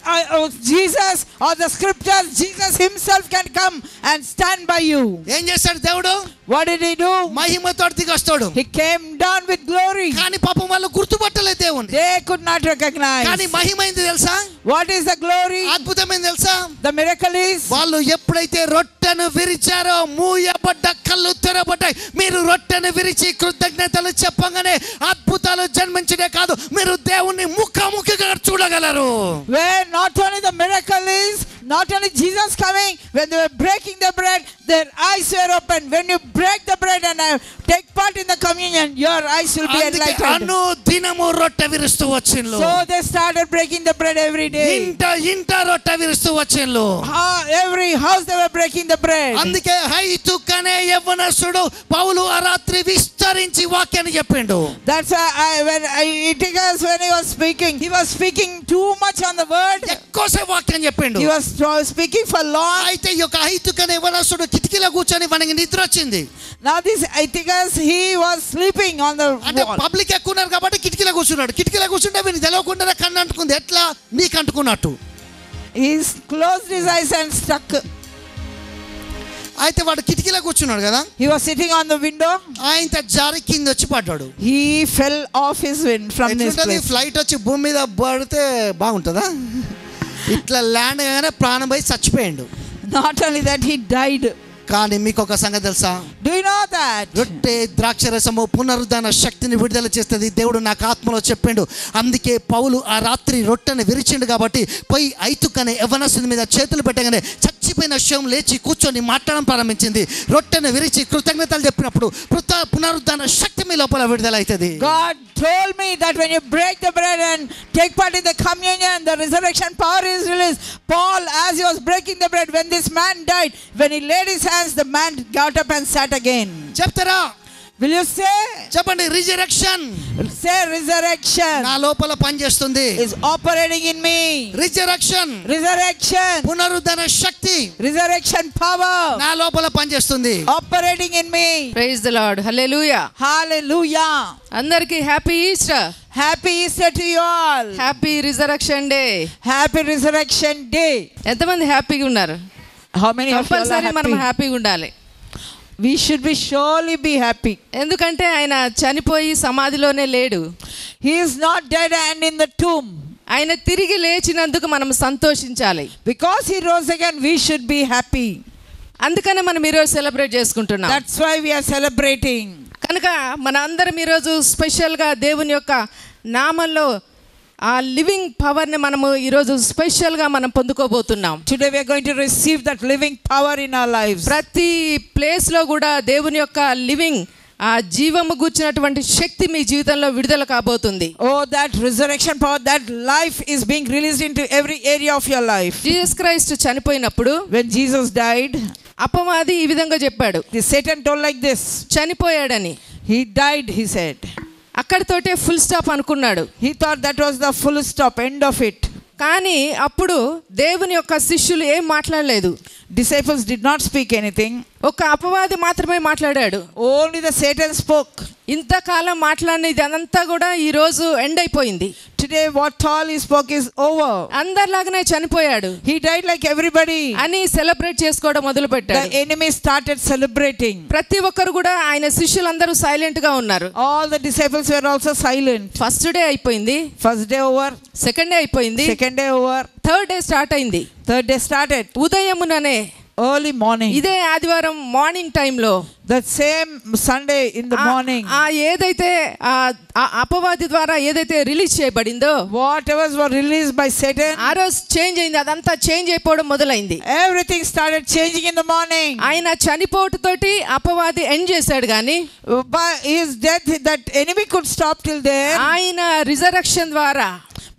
[SPEAKER 2] Jesus or the scriptures, Jesus himself can come and stand by you.
[SPEAKER 1] ఏం చేశాడు దేవుడు?
[SPEAKER 2] What did he do?
[SPEAKER 1] మహిమతో దిగొస్తాడు.
[SPEAKER 2] He came down with glory.
[SPEAKER 1] కానీ పాపం వాళ్ళు గుర్తుపట్టలేదు దేవుణ్ణి.
[SPEAKER 2] They could not recognize.
[SPEAKER 1] కానీ మహిమైంది తెలుసా?
[SPEAKER 2] What is the glory?
[SPEAKER 1] అద్భుతమైంది తెలుసా?
[SPEAKER 2] The miracle is
[SPEAKER 1] వాళ్ళు ఎప్పుడైతే రొట్టెను విరిచారో మూయబడ్డ కళ్ళు తెరబడ్డాయి. మీరు రొట్టెను విరిచి కృతజ్ఞతలు చెప్పగానే అద్భుతాలు జన్మించడే కాదు, మీరు దేవుణ్ణి ముఖాముఖిగా చూడగలరు.
[SPEAKER 2] Where not only the miracle is, not only Jesus coming, when they were breaking the bread, their eyes were open. When you break the bread and take part in the communion, your eyes will be enlightened.
[SPEAKER 1] అను దినము రొట్టె విరుస్తూ వచ్చిండ్రు.
[SPEAKER 2] So they started breaking the bread every day.
[SPEAKER 1] ఇంట రొట్టె విరుస్తూ వచ్చిండ్రు.
[SPEAKER 2] Every house they were breaking the bread.
[SPEAKER 1] అందుకే హైతుకనే యవ్వనస్తుడు పౌలు ఆ రాత్రి విస్తరించి వాక్యాన్ని చెప్పిండు.
[SPEAKER 2] That's why when he was speaking too much on the word.
[SPEAKER 1] ఎక్కువసేపు వాక్యం చెప్పిండు.
[SPEAKER 2] He was speaking for long.
[SPEAKER 1] అయితే ఈ యొక్క హైతుకనే యవ్వనస్తుడు కిటికీలో కూర్చొని వానికి నిద్ర వచ్చింది.
[SPEAKER 2] Now this Aeticus, he was sleeping on the
[SPEAKER 1] అంటే
[SPEAKER 2] wall.
[SPEAKER 1] పబ్లిక్ ఎక్కువ ఉన్నారు కాబట్టి కిటికీలో కూర్చున్నాడు. కిటికీలో కూర్చుంటే వీని తెలియకుండా కన్ను అంటుకుంది. ఎట్లా? నీకు అంటుకున్నట్టు.
[SPEAKER 2] He closed his eyes and stuck.
[SPEAKER 1] అయితే వాడు కిటికీలో కూర్చున్నాడు కదా.
[SPEAKER 2] He was sitting on the window.
[SPEAKER 1] ఆయన జారి కింద వచ్చి పడ్డాడు.
[SPEAKER 2] He fell off his wind from this place.
[SPEAKER 1] Flight వచ్చి భూమి మీద పడితే బాగుంటుందా? ఇట్లా ల్యాండ్ గానే ప్రాణం పోయి చచ్చిపోయాడు.
[SPEAKER 2] Not only that, he died.
[SPEAKER 1] కానీ మీకు ఒక సంగతి తెలుసా?
[SPEAKER 2] Do you know that?
[SPEAKER 1] రొట్టె ద్రాక్షరసము పునరుద్ధాన శక్తిని విడుదల చేస్తుంది. దేవుడు నాకు ఆత్మలో చెప్పిండు. అందుకే పౌలు ఆ రాత్రి రొట్టెని విరిచిండు కాబట్టి పోయి ఐతుకనే యవ్వనస్తుని మీద చేతులు పెట్టగానే చచ్చిపోయిన శవం లేచి కూర్చొని మాట్లాడడం ప్రారంభించింది. రొట్టెను విరిచి కృతజ్ఞతలు చెప్పినప్పుడు పునరుద్ధాన శక్తి మీ లోపల విడుదల అవుతుంది.
[SPEAKER 2] God told me that when you break the bread and take part in the communion, the resurrection power is released. Paul, as he was breaking the bread, when this man died, when he laid his hands, the man got up and sat again.
[SPEAKER 1] చెప్తారా?
[SPEAKER 2] Will you say?
[SPEAKER 1] చెప్పండి. Resurrection.
[SPEAKER 2] Say resurrection.
[SPEAKER 1] నా లోపల పనిచేస్తుంది.
[SPEAKER 2] Is operating in me.
[SPEAKER 1] Resurrection.
[SPEAKER 2] Resurrection.
[SPEAKER 1] పునరుద్ధాన శక్తి.
[SPEAKER 2] Resurrection power.
[SPEAKER 1] నా లోపల పనిచేస్తుంది.
[SPEAKER 2] Operating in me.
[SPEAKER 3] Praise the Lord. Hallelujah.
[SPEAKER 2] Hallelujah.
[SPEAKER 3] అందరికి happy Easter.
[SPEAKER 2] Happy Easter to you all.
[SPEAKER 3] Happy resurrection day.
[SPEAKER 2] Happy resurrection day.
[SPEAKER 3] ఎంతమంది హ్యాపీగా ఉన్నారు?
[SPEAKER 2] How many of you are
[SPEAKER 3] compulsory మనం
[SPEAKER 2] happy?
[SPEAKER 3] హ్యాపీగా ఉండాలి.
[SPEAKER 2] We should be surely be happy.
[SPEAKER 3] ఎందుకంటే ఆయన చనిపోయి సమాధిలోనే లేడు.
[SPEAKER 2] He is not dead and in the tomb.
[SPEAKER 3] ఆయన తిరిగి లేచినందుకు మనం సంతోషించాలి.
[SPEAKER 2] Because he rose again, we should be happy.
[SPEAKER 3] అందుకనే మనం ఈరోజు సెలబ్రేట్ చేసుకుంటున్నాం.
[SPEAKER 2] That's why we are celebrating.
[SPEAKER 3] కనుక మన అందరం ఈరోజు స్పెషల్గా దేవుని యొక్క నామంలో ఆ లివింగ్ పవర్ని మనము ఈరోజు స్పెషల్గా మనం పొందుకోబోతున్నాం.
[SPEAKER 2] Today we are going to receive that living power in our lives.
[SPEAKER 3] ప్రతి ప్లేస్లో కూడా దేవుని యొక్క లివింగ్ ఆ జీవము గూర్చినటువంటి శక్తి మీ జీవితంలో విడుదల కాబోతుంది.
[SPEAKER 2] Oh, that resurrection power, that life is being released into every area of your life.
[SPEAKER 3] Jesus Christ చనిపోయినప్పుడు,
[SPEAKER 2] when Jesus died,
[SPEAKER 3] అపవాది ఈ విధంగా చెప్పాడు.
[SPEAKER 2] Satan told like this.
[SPEAKER 3] చనిపోయాడని.
[SPEAKER 2] He died, he said.
[SPEAKER 3] అక్కడితోటే ఫుల్ స్టాప్ అనుకున్నాడు.
[SPEAKER 2] He thought that was the full stop, end of it.
[SPEAKER 3] కానీ అప్పుడు దేవుని యొక్క శిష్యులు ఏం మాట్లాడలేదు.
[SPEAKER 2] Disciples did not speak anything.
[SPEAKER 3] ఒక అపవాది మాత్రమే మాట్లాడాడు.
[SPEAKER 2] Only the Satan spoke.
[SPEAKER 3] ఇంతకాలం మాట్లాడినది అదంతా కూడా ఈ రోజు ఎండ్ అయిపోయింది.
[SPEAKER 2] Today what all he spoke is over.
[SPEAKER 3] అందరిలాగానే చనిపోయాడు.
[SPEAKER 2] He died like everybody.
[SPEAKER 3] అని సెలబ్రేట్ చేసుకోవడం మొదలు పెట్టాడు.
[SPEAKER 2] The enemy started celebrating.
[SPEAKER 3] ప్రతి ఒక్కరు కూడా ఆయన శిష్యులందరూ సైలెంట్ గా ఉన్నారు.
[SPEAKER 2] All the disciples were also silent.
[SPEAKER 3] First day అయిపోయింది.
[SPEAKER 2] First day over.
[SPEAKER 3] Second day అయిపోయింది.
[SPEAKER 2] Second day over.
[SPEAKER 3] Third day start అయింది.
[SPEAKER 2] Third day started.
[SPEAKER 3] ఉదయముననే,
[SPEAKER 2] early morning.
[SPEAKER 3] ఇదే ఆదివారం మార్నింగ్ టైంలో,
[SPEAKER 2] that same Sunday in the morning,
[SPEAKER 3] ఏదైతే అపవాది ద్వారా ఏదైతే రిలీజ్ చేయబడిందో,
[SPEAKER 2] whatever were released by Satan,
[SPEAKER 3] ఆ రోజు చేంజ్ అయింది. అదంతా చేంజ్ అయిపోవడం మొదలైంది.
[SPEAKER 2] everything started changing in the morning.
[SPEAKER 3] ఆయన చనిపోవటతోటి అపవాది ఎండ్ చేశాడు. కానీ
[SPEAKER 2] by his death that enemy could stop till there.
[SPEAKER 3] ఆయన రిజరెక్షన్ ద్వారా,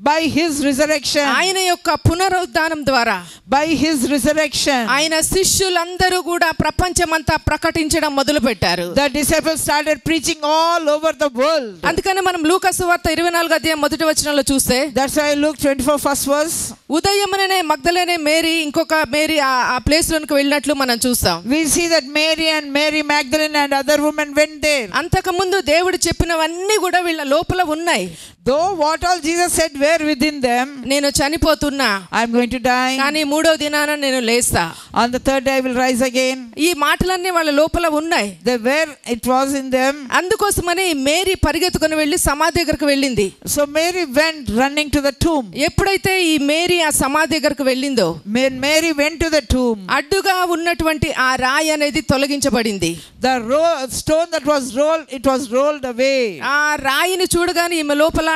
[SPEAKER 2] by his resurrection,
[SPEAKER 3] ఆయన యొక్క పునరుద్ధానం ద్వారా,
[SPEAKER 2] by his resurrection,
[SPEAKER 3] ఆయన శిష్యులందరూ కూడా ప్రపంచమంతా ప్రకటించడం మొదలు పెట్టారు.
[SPEAKER 2] the disciples started preaching all over the world.
[SPEAKER 3] అందుకని మనం లూకా సువార్త 24వ అధ్యాయం మొదటి వచనంలో చూస్తే,
[SPEAKER 2] that's why Luke 24 first verse,
[SPEAKER 3] ఉదయముననే మగ్దలేనే Mary ఇంకొక మేరీ ఆ ప్లేస్ లోనికి వెళ్ళినట్లు మనం చూస్తాం.
[SPEAKER 2] we see that Mary and Mary Magdalene and other women went there.
[SPEAKER 3] అంతకు ముందు దేవుడు చెప్పినవన్నీ కూడా వీళ్ళ లోపల ఉన్నాయి.
[SPEAKER 2] though what all Jesus said were within them,
[SPEAKER 3] నేను చనిపోతున్నా,
[SPEAKER 2] I'm going to die,
[SPEAKER 3] కానీ మూడో దినాన నేను లేస్తా,
[SPEAKER 2] on the third day I will rise again.
[SPEAKER 3] ఈ మాటలన్నీ వాళ్ళ లోపల ఉన్నాయి.
[SPEAKER 2] They were, it was in them.
[SPEAKER 3] అందుకోసమని మేరీ పరిగెత్తుకుని వెళ్ళి సమాధి దగ్గరకు వెళ్ళింది.
[SPEAKER 2] So Mary went running to the tomb.
[SPEAKER 3] ఎప్పుడైతే ఈ మేరీ ఆ సమాధి దగ్గరకు వెళ్ళిందో,
[SPEAKER 2] When Mary went to the tomb,
[SPEAKER 3] అడ్డుగా ఉన్నటువంటి ఆ రాయి అనేది తొలగించబడింది.
[SPEAKER 2] the stone that was rolled, it was rolled away.
[SPEAKER 3] ఆ రాయిని చూడగానే ఈమె లోపల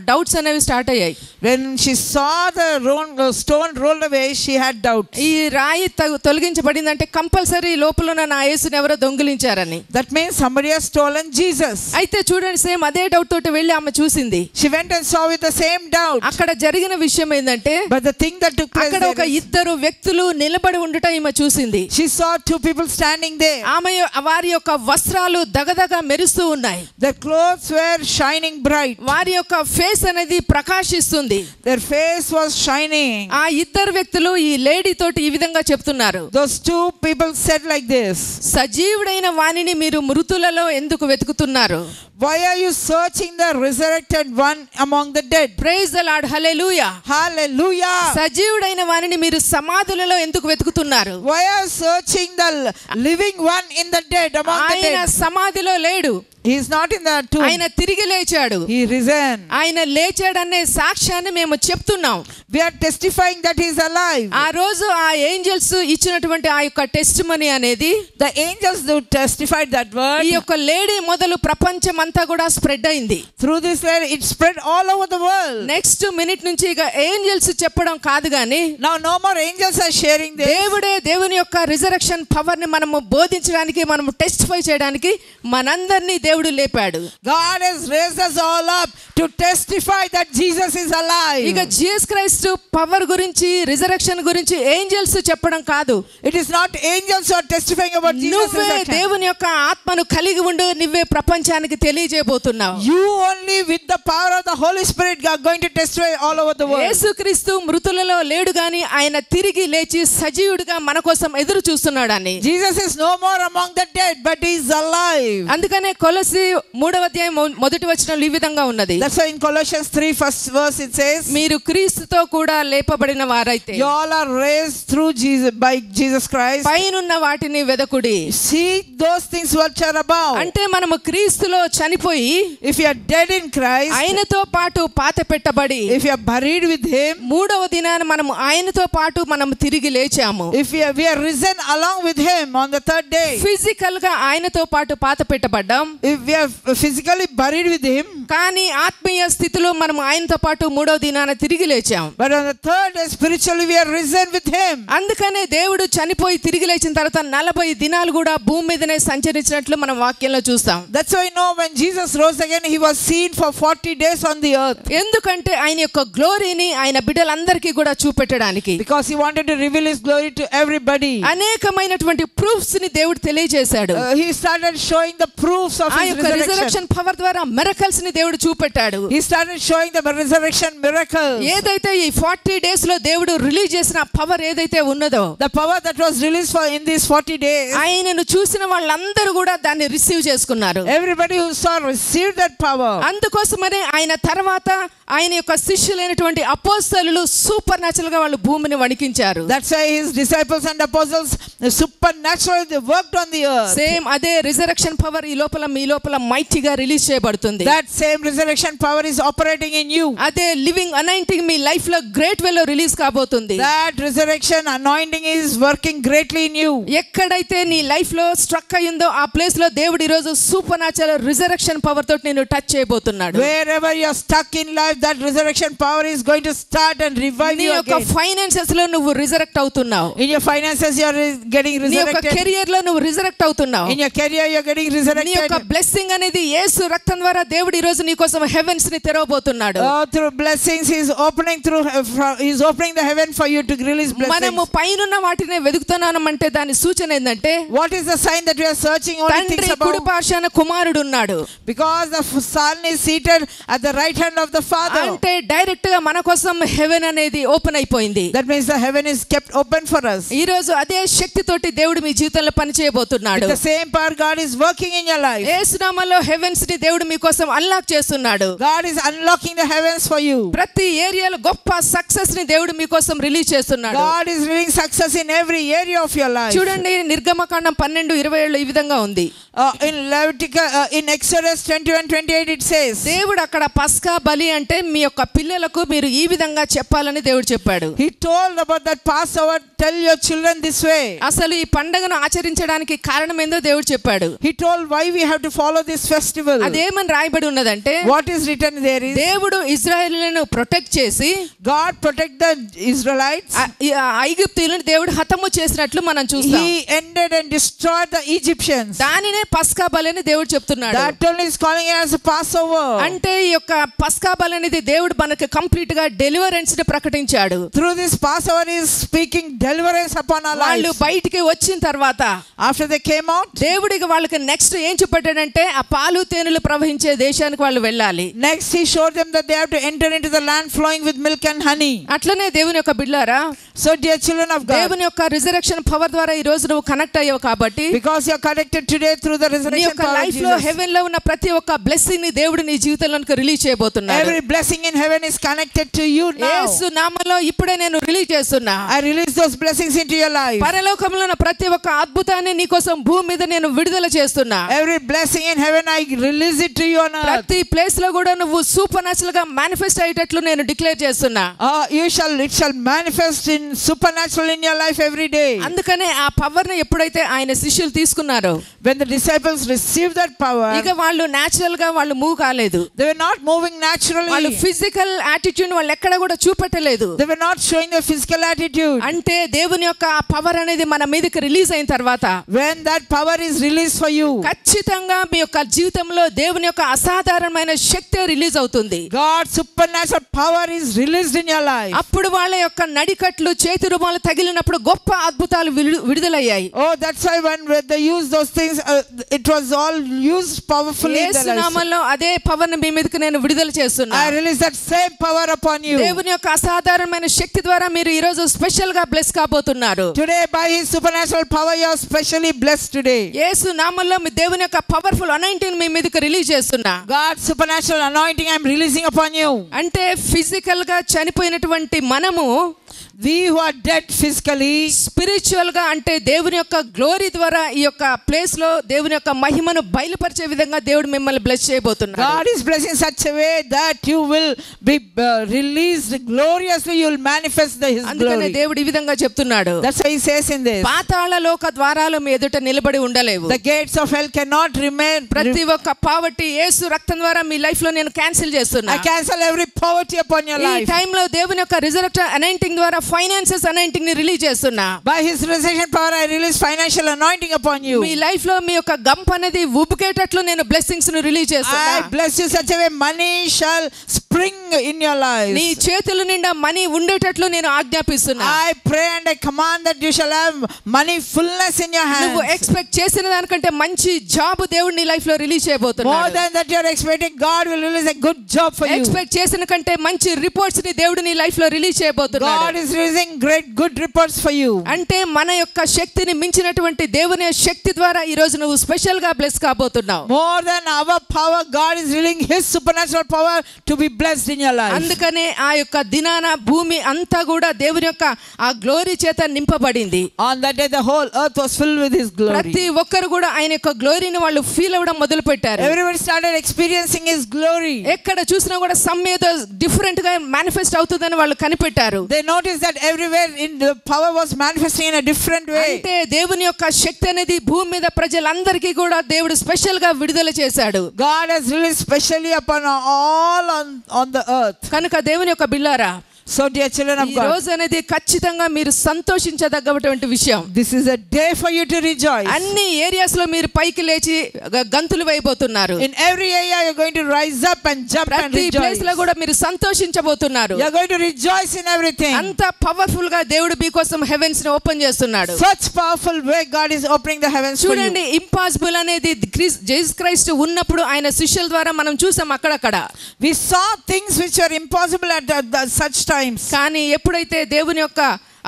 [SPEAKER 3] డౌట్స్ అనేవి స్టార్ట్ అయ్యాయి.
[SPEAKER 2] When she saw the stone rolled away, she had doubts.
[SPEAKER 3] ఈ రాయి తొలగించబడిందంటే కంపల్సరీ లోపల ఉన్న నా యేసుని ఎవరో దొంగిలించారని.
[SPEAKER 2] That means somebody has stolen Jesus.
[SPEAKER 3] అయితే చూడండి, సేమ్ అదే డౌట్ తోటి వెళ్ళి ఆమె చూసింది.
[SPEAKER 2] She went and saw with the same doubt.
[SPEAKER 3] అక్కడ జరిగిన విషయం ఏంటంటే,
[SPEAKER 2] But the thing that took place,
[SPEAKER 3] అక్కడ ఒక ఇద్దరు వ్యక్తులు నిలబడి ఉండట ఈమె చూసింది.
[SPEAKER 2] she saw two people standing there.
[SPEAKER 3] ఆమె వారి యొక్క వస్త్రాలు దగదగ మెరుస్తూ ఉన్నాయి.
[SPEAKER 2] Their clothes were shining bright.
[SPEAKER 3] వారి యొక్క ఫేస్ అనేది ప్రకాశిస్తుంది.
[SPEAKER 2] Their face was shining.
[SPEAKER 3] ఆ ఇద్దరు వ్యక్తులు ఈ లేడీ తోటి ఈ విధంగా చెప్తున్నారు.
[SPEAKER 2] Those two people said like this,
[SPEAKER 3] సజీవుడైన వానిని మీరు మృతులలో ఎందుకు వెతుకుతున్నారు?
[SPEAKER 2] why are you searching the resurrected one among the dead?
[SPEAKER 3] Praise the Lord, hallelujah.
[SPEAKER 2] Hallelujah.
[SPEAKER 3] సజీవుడైన వానిని మీరు సమాధులలో ఎందుకు వెతుకుతున్నారు?
[SPEAKER 2] Why are you searching the living one in the dead among the
[SPEAKER 3] ఆయన
[SPEAKER 2] dead?
[SPEAKER 3] సమాధిలో లేడు,
[SPEAKER 2] He is not in the tomb.
[SPEAKER 3] ఆయన తిరిగి లేచాడు.
[SPEAKER 2] He risen.
[SPEAKER 3] ఆయన లేచాడనే సాక్ష్యాన్ని మేము చెప్తున్నాం.
[SPEAKER 2] We are testifying that he is alive.
[SPEAKER 3] ఆ రోజు ఆ ఏంజెల్స్ ఇచ్చినటువంటి ఆ యొక్క టెస్టిమనీ అనేది,
[SPEAKER 2] The angels do testified that word.
[SPEAKER 3] ఈ యొక్క లేడీ మొదలు ప్రపంచం అంతా కూడా స్ప్రెడ్ అయింది.
[SPEAKER 2] Through this word it spread all over the world.
[SPEAKER 3] Next minute నుంచి ఇక ఏంజెల్స్ చెప్పడం కాదు గాని,
[SPEAKER 2] Now no more angels are sharing this.
[SPEAKER 3] దేవుడే దేవుని యొక్క రిజరెక్షన్ పవర్ ని మనము బోధించడానికి, మనము టెస్టిఫై చేయడానికి మనందరినీ దేవుడు లేపాడు.
[SPEAKER 2] God has raised us all up to testify that Jesus is alive.
[SPEAKER 3] ఇక జీసస్ క్రైస్ట్ పవర్ గురించి, రిజరెక్షన్ గురించి ఏంజెల్స్ చెప్పడం కాదు.
[SPEAKER 2] It is not angels who are testifying about Jesus'
[SPEAKER 3] నువ్వే
[SPEAKER 2] resurrection.
[SPEAKER 3] దేవుని యొక్క ఆత్మను కలిగి ఉండు, నువ్వే ప్రపంచానికి తెలియజేయబోతున్నావు.
[SPEAKER 2] You only with the power of the Holy Spirit are going to testify all over the world.
[SPEAKER 3] యేసుక్రీస్తు మృతులలో లేడు గాని ఆయన తిరిగి లేచి సజీవుడిగా మన కోసం ఎదురు చూస్తున్నాడని.
[SPEAKER 2] Jesus is no more among the dead, but he is alive.
[SPEAKER 3] అందుకనే కొలసి 3వ అధ్యాయం మొదటి వచనంలో ఈ విధంగా ఉన్నది.
[SPEAKER 2] That's why in Colossians 3 first verse it says,
[SPEAKER 3] మీరు క్రీస్తుతో కూడా లేపబడిన వారైతే
[SPEAKER 2] you all are raised through Jesus, by Jesus Christ.
[SPEAKER 3] పైనున్న వాటిని వెదకుడి.
[SPEAKER 2] Seek those things which are above.
[SPEAKER 3] అంటే మనము క్రీస్తులో చనిపోయి,
[SPEAKER 2] If you are dead in Christ,
[SPEAKER 3] ఆయనతో పాటు పాత పెట్టబడి,
[SPEAKER 2] if you are buried with him,
[SPEAKER 3] 3వ దినాన మనము ఆయనతో పాటు మనము తిరిగి లేచాము.
[SPEAKER 2] if we are risen along with him on the third day,
[SPEAKER 3] physical గా ఆయనతో పాటు పాత పెట్టబడ్డాం,
[SPEAKER 2] if we are physically buried with him,
[SPEAKER 3] కానీ ఆత్మీయ స్థితిలో మనం ఆయనతో పాటు 3వ దినాన తిరిగి లేచాం.
[SPEAKER 2] but on the third day spiritually we are risen with him.
[SPEAKER 3] అందుకనే దేవుడు చనిపోయి తిరిగి లేచిన తర్వాత 40 దినాలు కూడా భూమి మీదనే సంచరించినట్లు మనం వాక్యంలో చూస్తాం.
[SPEAKER 2] That's why when Jesus rose again, he was seen for 40 days on the earth.
[SPEAKER 3] ఎందుకంటే ఆయన యొక్క గ్లోరీని ఆయన బిడ్డలందరికీ కూడా చూపెట్టడానికి,
[SPEAKER 2] Because he wanted to reveal his glory to everybody.
[SPEAKER 3] అనేకమైనటువంటి ప్రూఫ్స్ ని దేవుడు తెలియజేశాడు.
[SPEAKER 2] He started showing the proofs of
[SPEAKER 3] ఆ
[SPEAKER 2] his
[SPEAKER 3] యొక్క
[SPEAKER 2] resurrection.
[SPEAKER 3] రిజరెక్షన్ పవర్ ద్వారా మిరకల్స్ ని దేవుడు చూపెట్టాడు.
[SPEAKER 2] He started showing the resurrection miracles.
[SPEAKER 3] ఏదైతే ఈ 40 డేస్ లో దేవుడు రిలీజ్ చేసిన పవర్ ఏదైతే ఉన్నదో,
[SPEAKER 2] The power that was released for in these 40 days,
[SPEAKER 3] ఆయనను చూసిన వాళ్ళందరూ కూడా దాన్ని రిసీవ్ చేసుకున్నారు.
[SPEAKER 2] everybody who saw received that power.
[SPEAKER 3] అందుకోసమనే ఆయన తర్వాత ఆయన యొక్క శిష్యులైనటువంటి అపోస్తలులు సూపర్ న్యాచురల్ గా వాళ్ళు భూమిని వణికించారు.
[SPEAKER 2] That's why his disciples and apostles supernaturally they worked on the earth.
[SPEAKER 3] Same అదే రిజరెక్షన్ పవర్ ఈ లోపల మీ లోపల మైటీగా రిలీజ్ చేయబడుతుంది.
[SPEAKER 2] That same resurrection power is operating in you.
[SPEAKER 3] అదే లివింగ్ అనాయింటింగ్ మీ లైఫ్ లో గ్రేట్ వేలో రిలీజ్ కాబోతుంది.
[SPEAKER 2] That resurrection anointing is working greatly in you.
[SPEAKER 3] ఎక్కడైతే నీ లైఫ్ లో స్ట్రక్ అయ్యిందో ఆ ప్లేస్ లో దేవుడు ఈ రోజు సూపర్ న్యాచురల్ రిజరెక్షన్ పవర్ తోటి నేను టచ్ చేయబోతున్నాడు.
[SPEAKER 2] Wherever you are stuck in life, that resurrection power is going to start and revive
[SPEAKER 3] నీ
[SPEAKER 2] you
[SPEAKER 3] యొక్క
[SPEAKER 2] again.
[SPEAKER 3] ఫైనాన్సెస్ లో నువ్వు రిజరెక్ట్ అవుతున్నావు.
[SPEAKER 2] In your finances you are getting
[SPEAKER 3] నీ యొక్క
[SPEAKER 2] resurrected.
[SPEAKER 3] కెరియర్ లో నువ్వు రిజరెక్ట్ అవుతున్నావు.
[SPEAKER 2] In your career you are getting
[SPEAKER 3] నీ యొక్క
[SPEAKER 2] resurrected.
[SPEAKER 3] బ్లెస్సింగ్ అనేది యేసు రక్తం ద్వారా దేవుడు ఈ రోజు నీ కోసం హెవెన్స్ ని తెరవబోతున్నాడు.
[SPEAKER 2] Oh, through blessings he is opening he's opening the heaven for you to release
[SPEAKER 3] మనము
[SPEAKER 2] blessings.
[SPEAKER 3] పైనున్న వాటిని వెతుకుతున్నామంటే దాని సూచన ఏంటంటే,
[SPEAKER 2] What is the sign that we are searching only
[SPEAKER 3] తండ్రి
[SPEAKER 2] things
[SPEAKER 3] కుడి
[SPEAKER 2] above?
[SPEAKER 3] పార్శ్వాన కుమారుడు ఉన్నాడు.
[SPEAKER 2] Because the son is seated at the right hand of the father.
[SPEAKER 3] అంటే డైరెక్ట్ గా మన కోసం హెవెన్ అనేది ఓపెన్ అయిపోయింది.
[SPEAKER 2] That means the heaven is kept open for us.
[SPEAKER 3] ఈ రోజు అదే శక్తి శక్తితోటి దేవుడు మీ జీవితంలో పని చేయబోతున్నాడు.
[SPEAKER 2] With the same power God is working in your life.
[SPEAKER 3] యేసు నామములో హెవెన్స్ ని దేవుడు మీ కోసం అన్లాక్ చేస్తున్నాడు.
[SPEAKER 2] God is unlocking the heavens for you.
[SPEAKER 3] ప్రతి ఏరియాలో గొప్ప సక్సెస్ ని దేవుడు మీ కోసం రిలీజ్ చేస్తున్నాడు.
[SPEAKER 2] God is releasing success in every area of your life.
[SPEAKER 3] చూడండి నిర్గమకాండం 12:27 ఈ విధంగా ఉంది.
[SPEAKER 2] In Exodus 21:28 it says,
[SPEAKER 3] దేవుడు అక్కడ పస్కా బలి అంటే మీ యొక్క పిల్లలకు మీరు ఈ విధంగా చెప్పాలని దేవుడు చెప్పాడు.
[SPEAKER 2] He told about that Passover, tell your children this way.
[SPEAKER 3] అసలు ఈ పండగను ఆచరించడానికి కారణం ఏందో దేవుడు చెప్పాడు.
[SPEAKER 2] He told why we have to follow this festival.
[SPEAKER 3] అదేమని రాయబడి ఉన్నదంటే,
[SPEAKER 2] What is written there is,
[SPEAKER 3] దేవుడు ఇశ్రాయేలులను ప్రొటెక్ట్ చేసి
[SPEAKER 2] God protect the Israelites.
[SPEAKER 3] ఐగుప్తీయులను దేవుడు హతము చేసినట్లు మనం చూస్తాం.
[SPEAKER 2] He ended and destroyed the Egyptians.
[SPEAKER 3] దానినే పస్కా బలి అని దేవుడు చెప్తున్నాడు.
[SPEAKER 2] That only is calling it as a Passover.
[SPEAKER 3] అంటే ఈ యొక్క పస్కా బలి అనేది దేవుడు మనకి కంప్లీట్ గా డెలివరెన్స్ ని ప్రకటించాడు.
[SPEAKER 2] Through this Passover is speaking deliverance upon our
[SPEAKER 3] వాళ్ళు
[SPEAKER 2] lives.
[SPEAKER 3] బయటికి వచ్చిన తర్వాత
[SPEAKER 2] After they came out,
[SPEAKER 3] దేవుడికి వాళ్ళకి నెక్స్ట్ ఏం చెప్పాడంటే ఆ పాలు తేనెలు ప్రవహించే దేశానికి వాళ్ళు వెళ్ళాలి.
[SPEAKER 2] next he showed them that they have to enter into the land flowing with milk and honey.
[SPEAKER 3] అట్లనే దేవుని యొక్క బిడ్డలారా,
[SPEAKER 2] So dear children of God,
[SPEAKER 3] దేవుని యొక్క రిజరెక్షన్ పవర్ ద్వారా ఈ రోజు నువ్వు కనెక్ట్ అయ్యావు కాబట్టి,
[SPEAKER 2] because you are connected today through the
[SPEAKER 3] నీ
[SPEAKER 2] resurrection
[SPEAKER 3] యొక్క
[SPEAKER 2] power of
[SPEAKER 3] లైఫ్ లో
[SPEAKER 2] Jesus,
[SPEAKER 3] హెవెన్ లో ఉన్న ప్రతి ఒక్క బ్లెస్సింగ్ ని దేవుడు నీ జీవితంలోకి రిలీజ్ చేయబోతున్నాడు.
[SPEAKER 2] every blessing in heaven is connected to you now.
[SPEAKER 3] యేసు నామములో ఇప్పుడే నేను రిలీజ్ చేస్తున్నా.
[SPEAKER 2] I release those blessings into your life.
[SPEAKER 3] పరలోకంలో ఉన్న ప్రతి ఒక్క అద్భుతాన్ని నీ కోసం భూమి మీద నేను విడుదల చేస్తున్నా.
[SPEAKER 2] Every blessing in heaven I release it to you on earth.
[SPEAKER 3] ప్రతి ప్లేస్ లో కూడా నువ్వు సూపర్ న్యాచురల్ గా మేనిఫెస్ట్ అయ్యేటట్లు నేను డిక్లేర్ చేస్తున్నా.
[SPEAKER 2] It shall manifest in supernatural in your life every day.
[SPEAKER 3] అందుకనే ఆ పవర్ ని ఎప్పుడైతే ఆయన శిష్యులు తీసుకున్నారో,
[SPEAKER 2] When the disciples received that power,
[SPEAKER 3] ఇక వాళ్ళు నేచురల్ గా వాళ్ళు మూవ్ కాలేదు.
[SPEAKER 2] they were not moving naturally.
[SPEAKER 3] వాళ్ళు ఫిజికల్ యాటిట్యూడ్ వాళ్ళు ఎక్కడ కూడా చూపెట్టలేదు.
[SPEAKER 2] They were not showing their physical attitude.
[SPEAKER 3] అంటే దేవుని యొక్క ఆ పవర్ అనేది మన మీదకి రిలీజ్ అయిన తర్వాత,
[SPEAKER 2] When that power is released for you,
[SPEAKER 3] ఖచ్చితంగా మీ యొక్క జీవితంలో దేవుని యొక్క అసాధారణమైన శక్తి రిలీజ్ అవుతుంది.
[SPEAKER 2] God's supernatural power is released in your life.
[SPEAKER 3] అప్పుడు వాళ్ళ యొక్క నడికట్లు చేతి రుమాలు తగిలినప్పుడు గొప్ప అద్భుతాలు విడుదలయ్యాయి.
[SPEAKER 2] Oh, that's why when they used those things, it was all used powerfully in
[SPEAKER 3] Yesu
[SPEAKER 2] their lives.
[SPEAKER 3] నామములో అదే పవర్ ని మీ మీదకి నేను విడుదల చేస్తున్నా.
[SPEAKER 2] I release that same power upon you.
[SPEAKER 3] దేవుని యొక్క అసాధారణమైన శక్తి ద్వారా మీరు ఈ రోజు స్పెషల్ గా బ్లెస్ కాబోతున్నారు.
[SPEAKER 2] Today by his supernatural power you are specially blessed today.
[SPEAKER 3] యేసు నామములో మీ దేవుని యొక్క పవర్ఫుల్ అనాయింటింగ్ మీ మీదకి రిలీజ్ చేస్తున్నా.
[SPEAKER 2] God's supernatural anointing I am releasing upon you.
[SPEAKER 3] అంటే ఫిజికల్ గా చనిపోయినటువంటి మనము,
[SPEAKER 2] We who are dead physically,
[SPEAKER 3] spiritual గా అంటే దేవుని యొక్క గ్లోరీ ద్వారా ఈ యొక్క ప్లేస్ లో దేవుని యొక్క మహిమను బయలుపరిచే విధంగా దేవుడు మిమ్మల్ని బ్లెస్ చేయబోతున్నాడు.
[SPEAKER 2] God is blessing such a way that you will be released gloriously. You will manifest his
[SPEAKER 3] అందుకనే
[SPEAKER 2] glory.
[SPEAKER 3] దేవుడు ఈ విధంగా చెప్తున్నాడు,
[SPEAKER 2] That's why he says in this,
[SPEAKER 3] పాతాళ లోక ద్వారాలు మీ ఎదుట నిలబడి ఉండలేవు.
[SPEAKER 2] the gates of hell cannot remain.
[SPEAKER 3] ప్రతి ఒక్క పావర్టీ యేసు రక్తం ద్వారా మీ లైఫ్ లో నేను క్యాన్సిల్ చేస్తున్నా.
[SPEAKER 2] I cancel every poverty upon your
[SPEAKER 3] ఈ
[SPEAKER 2] life.
[SPEAKER 3] టైం లో దేవుని యొక్క రిజరెక్షన్ అనాయింటింగ్ ద్వారా ఫైనాన్సెస్ అనాయింటింగ్ ని రిలీజ్ చేస్తున్నా.
[SPEAKER 2] By his resurrection power I release financial anointing upon you.
[SPEAKER 3] Me life లో మీ యొక్క గంప అనేది ఉబుకేటట్లు నేను బ్లెస్సింగ్స్ ను రిలీజ్ చేస్తున్నా.
[SPEAKER 2] I bless you such a way money shall spring in your life.
[SPEAKER 3] నీ చేతుల నిండా మనీ ఉండేటట్లు నేను ఆజ్ఞాపిస్తున్నా.
[SPEAKER 2] I pray and I command that you shall have money fullness in your hands.
[SPEAKER 3] నువ్వు ఎక్స్పెక్ట్ చేసిన దానికంటే మంచి జాబ్ దేవుడు నీ లైఫ్ లో రిలీజ్
[SPEAKER 2] More
[SPEAKER 3] చేయబోతున్నాడు.
[SPEAKER 2] than that you are expecting, God will release a good job for you.
[SPEAKER 3] Expect చేసిన కంటే మంచి రిపోర్ట్స్ ని దేవుడు నీ లైఫ్ లో రిలీజ్ చేయబోతున్నాడు.
[SPEAKER 2] God is releasing great good reports for you.
[SPEAKER 3] అంటే మన యొక్క శక్తిని మించినటువంటి దేవుని శక్తి ద్వారా ఈ రోజు నువ్వు స్పెషల్ గా bless కాబోతున్నావు.
[SPEAKER 2] More than our power, God is releasing his supernatural power to be blessed in your life.
[SPEAKER 3] అందుకనే ఆ యొక్క దినాన భూమి అంతా కూడా దేవుని యొక్క ఆ గ్లోరీ చేత నింపబడింది.
[SPEAKER 2] On that day the whole earth was filled with his glory.
[SPEAKER 3] ప్రతి ఒక్కరు కూడా ఆయన యొక్క గ్లోరీని వాళ్ళు ఫీల్ అవ్వడం మొదలు పెట్టారు.
[SPEAKER 2] Everyone started experiencing his glory.
[SPEAKER 3] ఎక్కడ చూసినా కూడా సమ్ ఏదో డిఫరెంట్ గా మేనిఫెస్ట్ అవుతుందని వాళ్ళు కనిపెట్టారు.
[SPEAKER 2] They noticed that everywhere in the power was manifesting in a different way.
[SPEAKER 3] అంటే దేవుని యొక్క శక్తి అనేది భూమి మీద ప్రజలందరికీ కూడా దేవుడు స్పెషల్ గా విడుదల చేశాడు.
[SPEAKER 2] God has released specially upon all on the earth.
[SPEAKER 3] కనుక దేవుని యొక్క బిల్లారా,
[SPEAKER 2] So dear children of
[SPEAKER 3] ఈ
[SPEAKER 2] God,
[SPEAKER 3] రోజు అనేది ఖచ్చితంగా మీరు సంతోషించదగ్గటువంటి విషయం.
[SPEAKER 2] this is a day for you to rejoice.
[SPEAKER 3] అన్ని ఏరియాస్ లో మీరు పైకి లేచి గంతులు వేయబోతున్నారు.
[SPEAKER 2] In every area you are going to rise up and jump and
[SPEAKER 3] ప్రతి ప్లేస్
[SPEAKER 2] rejoice.
[SPEAKER 3] లో కూడా మీరు సంతోషించబోతున్నారు.
[SPEAKER 2] You are going to rejoice in everything.
[SPEAKER 3] అంత పవర్ఫుల్ గా దేవుడు మీ కోసం హెవెన్స్ ని ఓపెన్ చేస్తున్నాడు.
[SPEAKER 2] Such powerful way God is opening the heavens for you.
[SPEAKER 3] చూడండి, ఇంపాసిబుల్ అనేది జీసస్ క్రైస్ట్ ఉన్నప్పుడు ఆయన శిష్యుల ద్వారా మనం చూసాం అక్కడక్కడ.
[SPEAKER 2] We saw things which were impossible at such times.
[SPEAKER 3] కానీ ఎప్పుడైతే దేవుని యొక్క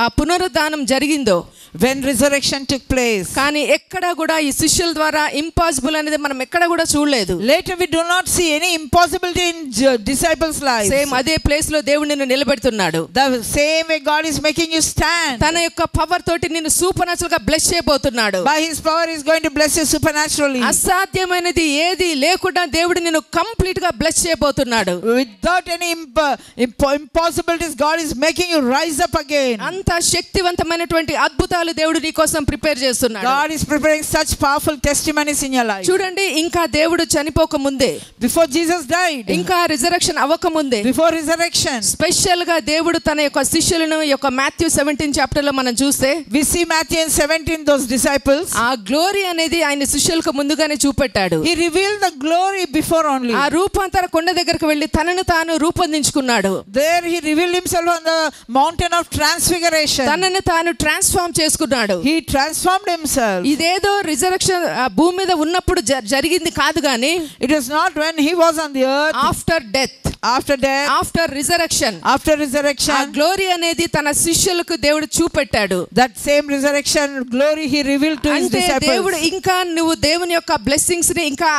[SPEAKER 3] ఆ పునరుద్ధానం జరిగిందో,
[SPEAKER 2] when resurrection took place.
[SPEAKER 3] కానీ ఎక్కడ కూడా ఈ శిష్యుల ద్వారా ఇంపాసిబుల్ అనేది మనం ఎక్కడ కూడా చూడలేదు.
[SPEAKER 2] Later we do not see any impossibility in disciples' lives.
[SPEAKER 3] Same అదే ప్లేస్ లో దేవుడు నిన్ను నిలబెడుతున్నాడు.
[SPEAKER 2] The same way God is making you stand.
[SPEAKER 3] తన యొక్క పవర్ తోటి నిన్ను సూపర్ న్యాచురల్ గా బ్లెస్ చేయబోతున్నాడు.
[SPEAKER 2] By his power he is going to bless you supernaturally.
[SPEAKER 3] అసాధ్యమైనది ఏది లేకుండా దేవుడు నిన్ను కంప్లీట్ గా బ్లెస్ చేయబోతున్నాడు.
[SPEAKER 2] Without any impossibilities, God is making you rise up again.
[SPEAKER 3] అంత శక్తివంతమైనటువంటి అద్భుతాలు దేవుడు నీ కోసం ప్రిపేర్ చేస్తున్నాడు.
[SPEAKER 2] God is preparing such powerful testimonies in your life.
[SPEAKER 3] చూడండి, ఇంకా దేవుడు చనిపోక ముందే,
[SPEAKER 2] Before Jesus died,
[SPEAKER 3] ఇంకా రిజరక్షన్ అవ్వక ముందే,
[SPEAKER 2] before resurrection,
[SPEAKER 3] స్పెషల్ గా దేవుడు తన యొక్క శిష్యులను యొక్క మాథ్యూ 17 చాప్టర్ లో మనం చూస్తే
[SPEAKER 2] we see Matthew 17, those disciples.
[SPEAKER 3] ఆ గ్లోరీ అనేది ఆయన శిష్యులకు ముందుగానే చూపెట్టాడు.
[SPEAKER 2] He revealed the glory before only.
[SPEAKER 3] ఆ రూపాంతర కొండ దగ్గరకు వెళ్లి తనను తాను రూపొందించుకున్నాడు.
[SPEAKER 2] There he revealed himself on the mountain of transfiguration.
[SPEAKER 3] తనను తాను ట్రాన్స్ఫార్మ్ చేసుకున్నాడు.
[SPEAKER 2] He transformed himself.
[SPEAKER 3] ఇదేదో రిజరక్షన్ భూమి మీద ఉన్నప్పుడు జరిగింది కాదు గాని,
[SPEAKER 2] It was not when he was on the earth.
[SPEAKER 3] After death,
[SPEAKER 2] After death,
[SPEAKER 3] after resurrection,
[SPEAKER 2] after
[SPEAKER 3] ఆ
[SPEAKER 2] resurrection,
[SPEAKER 3] గ్లోరీ అనేది తన శిష్యులకు దేవుడు చూపెట్టాడు.
[SPEAKER 2] that same resurrection glory he revealed to his
[SPEAKER 3] అంటే దేవుడు
[SPEAKER 2] disciples.
[SPEAKER 3] ఇంకా నువ్వు దేవుని యొక్క బ్లెస్సింగ్స్ ని ఇంకా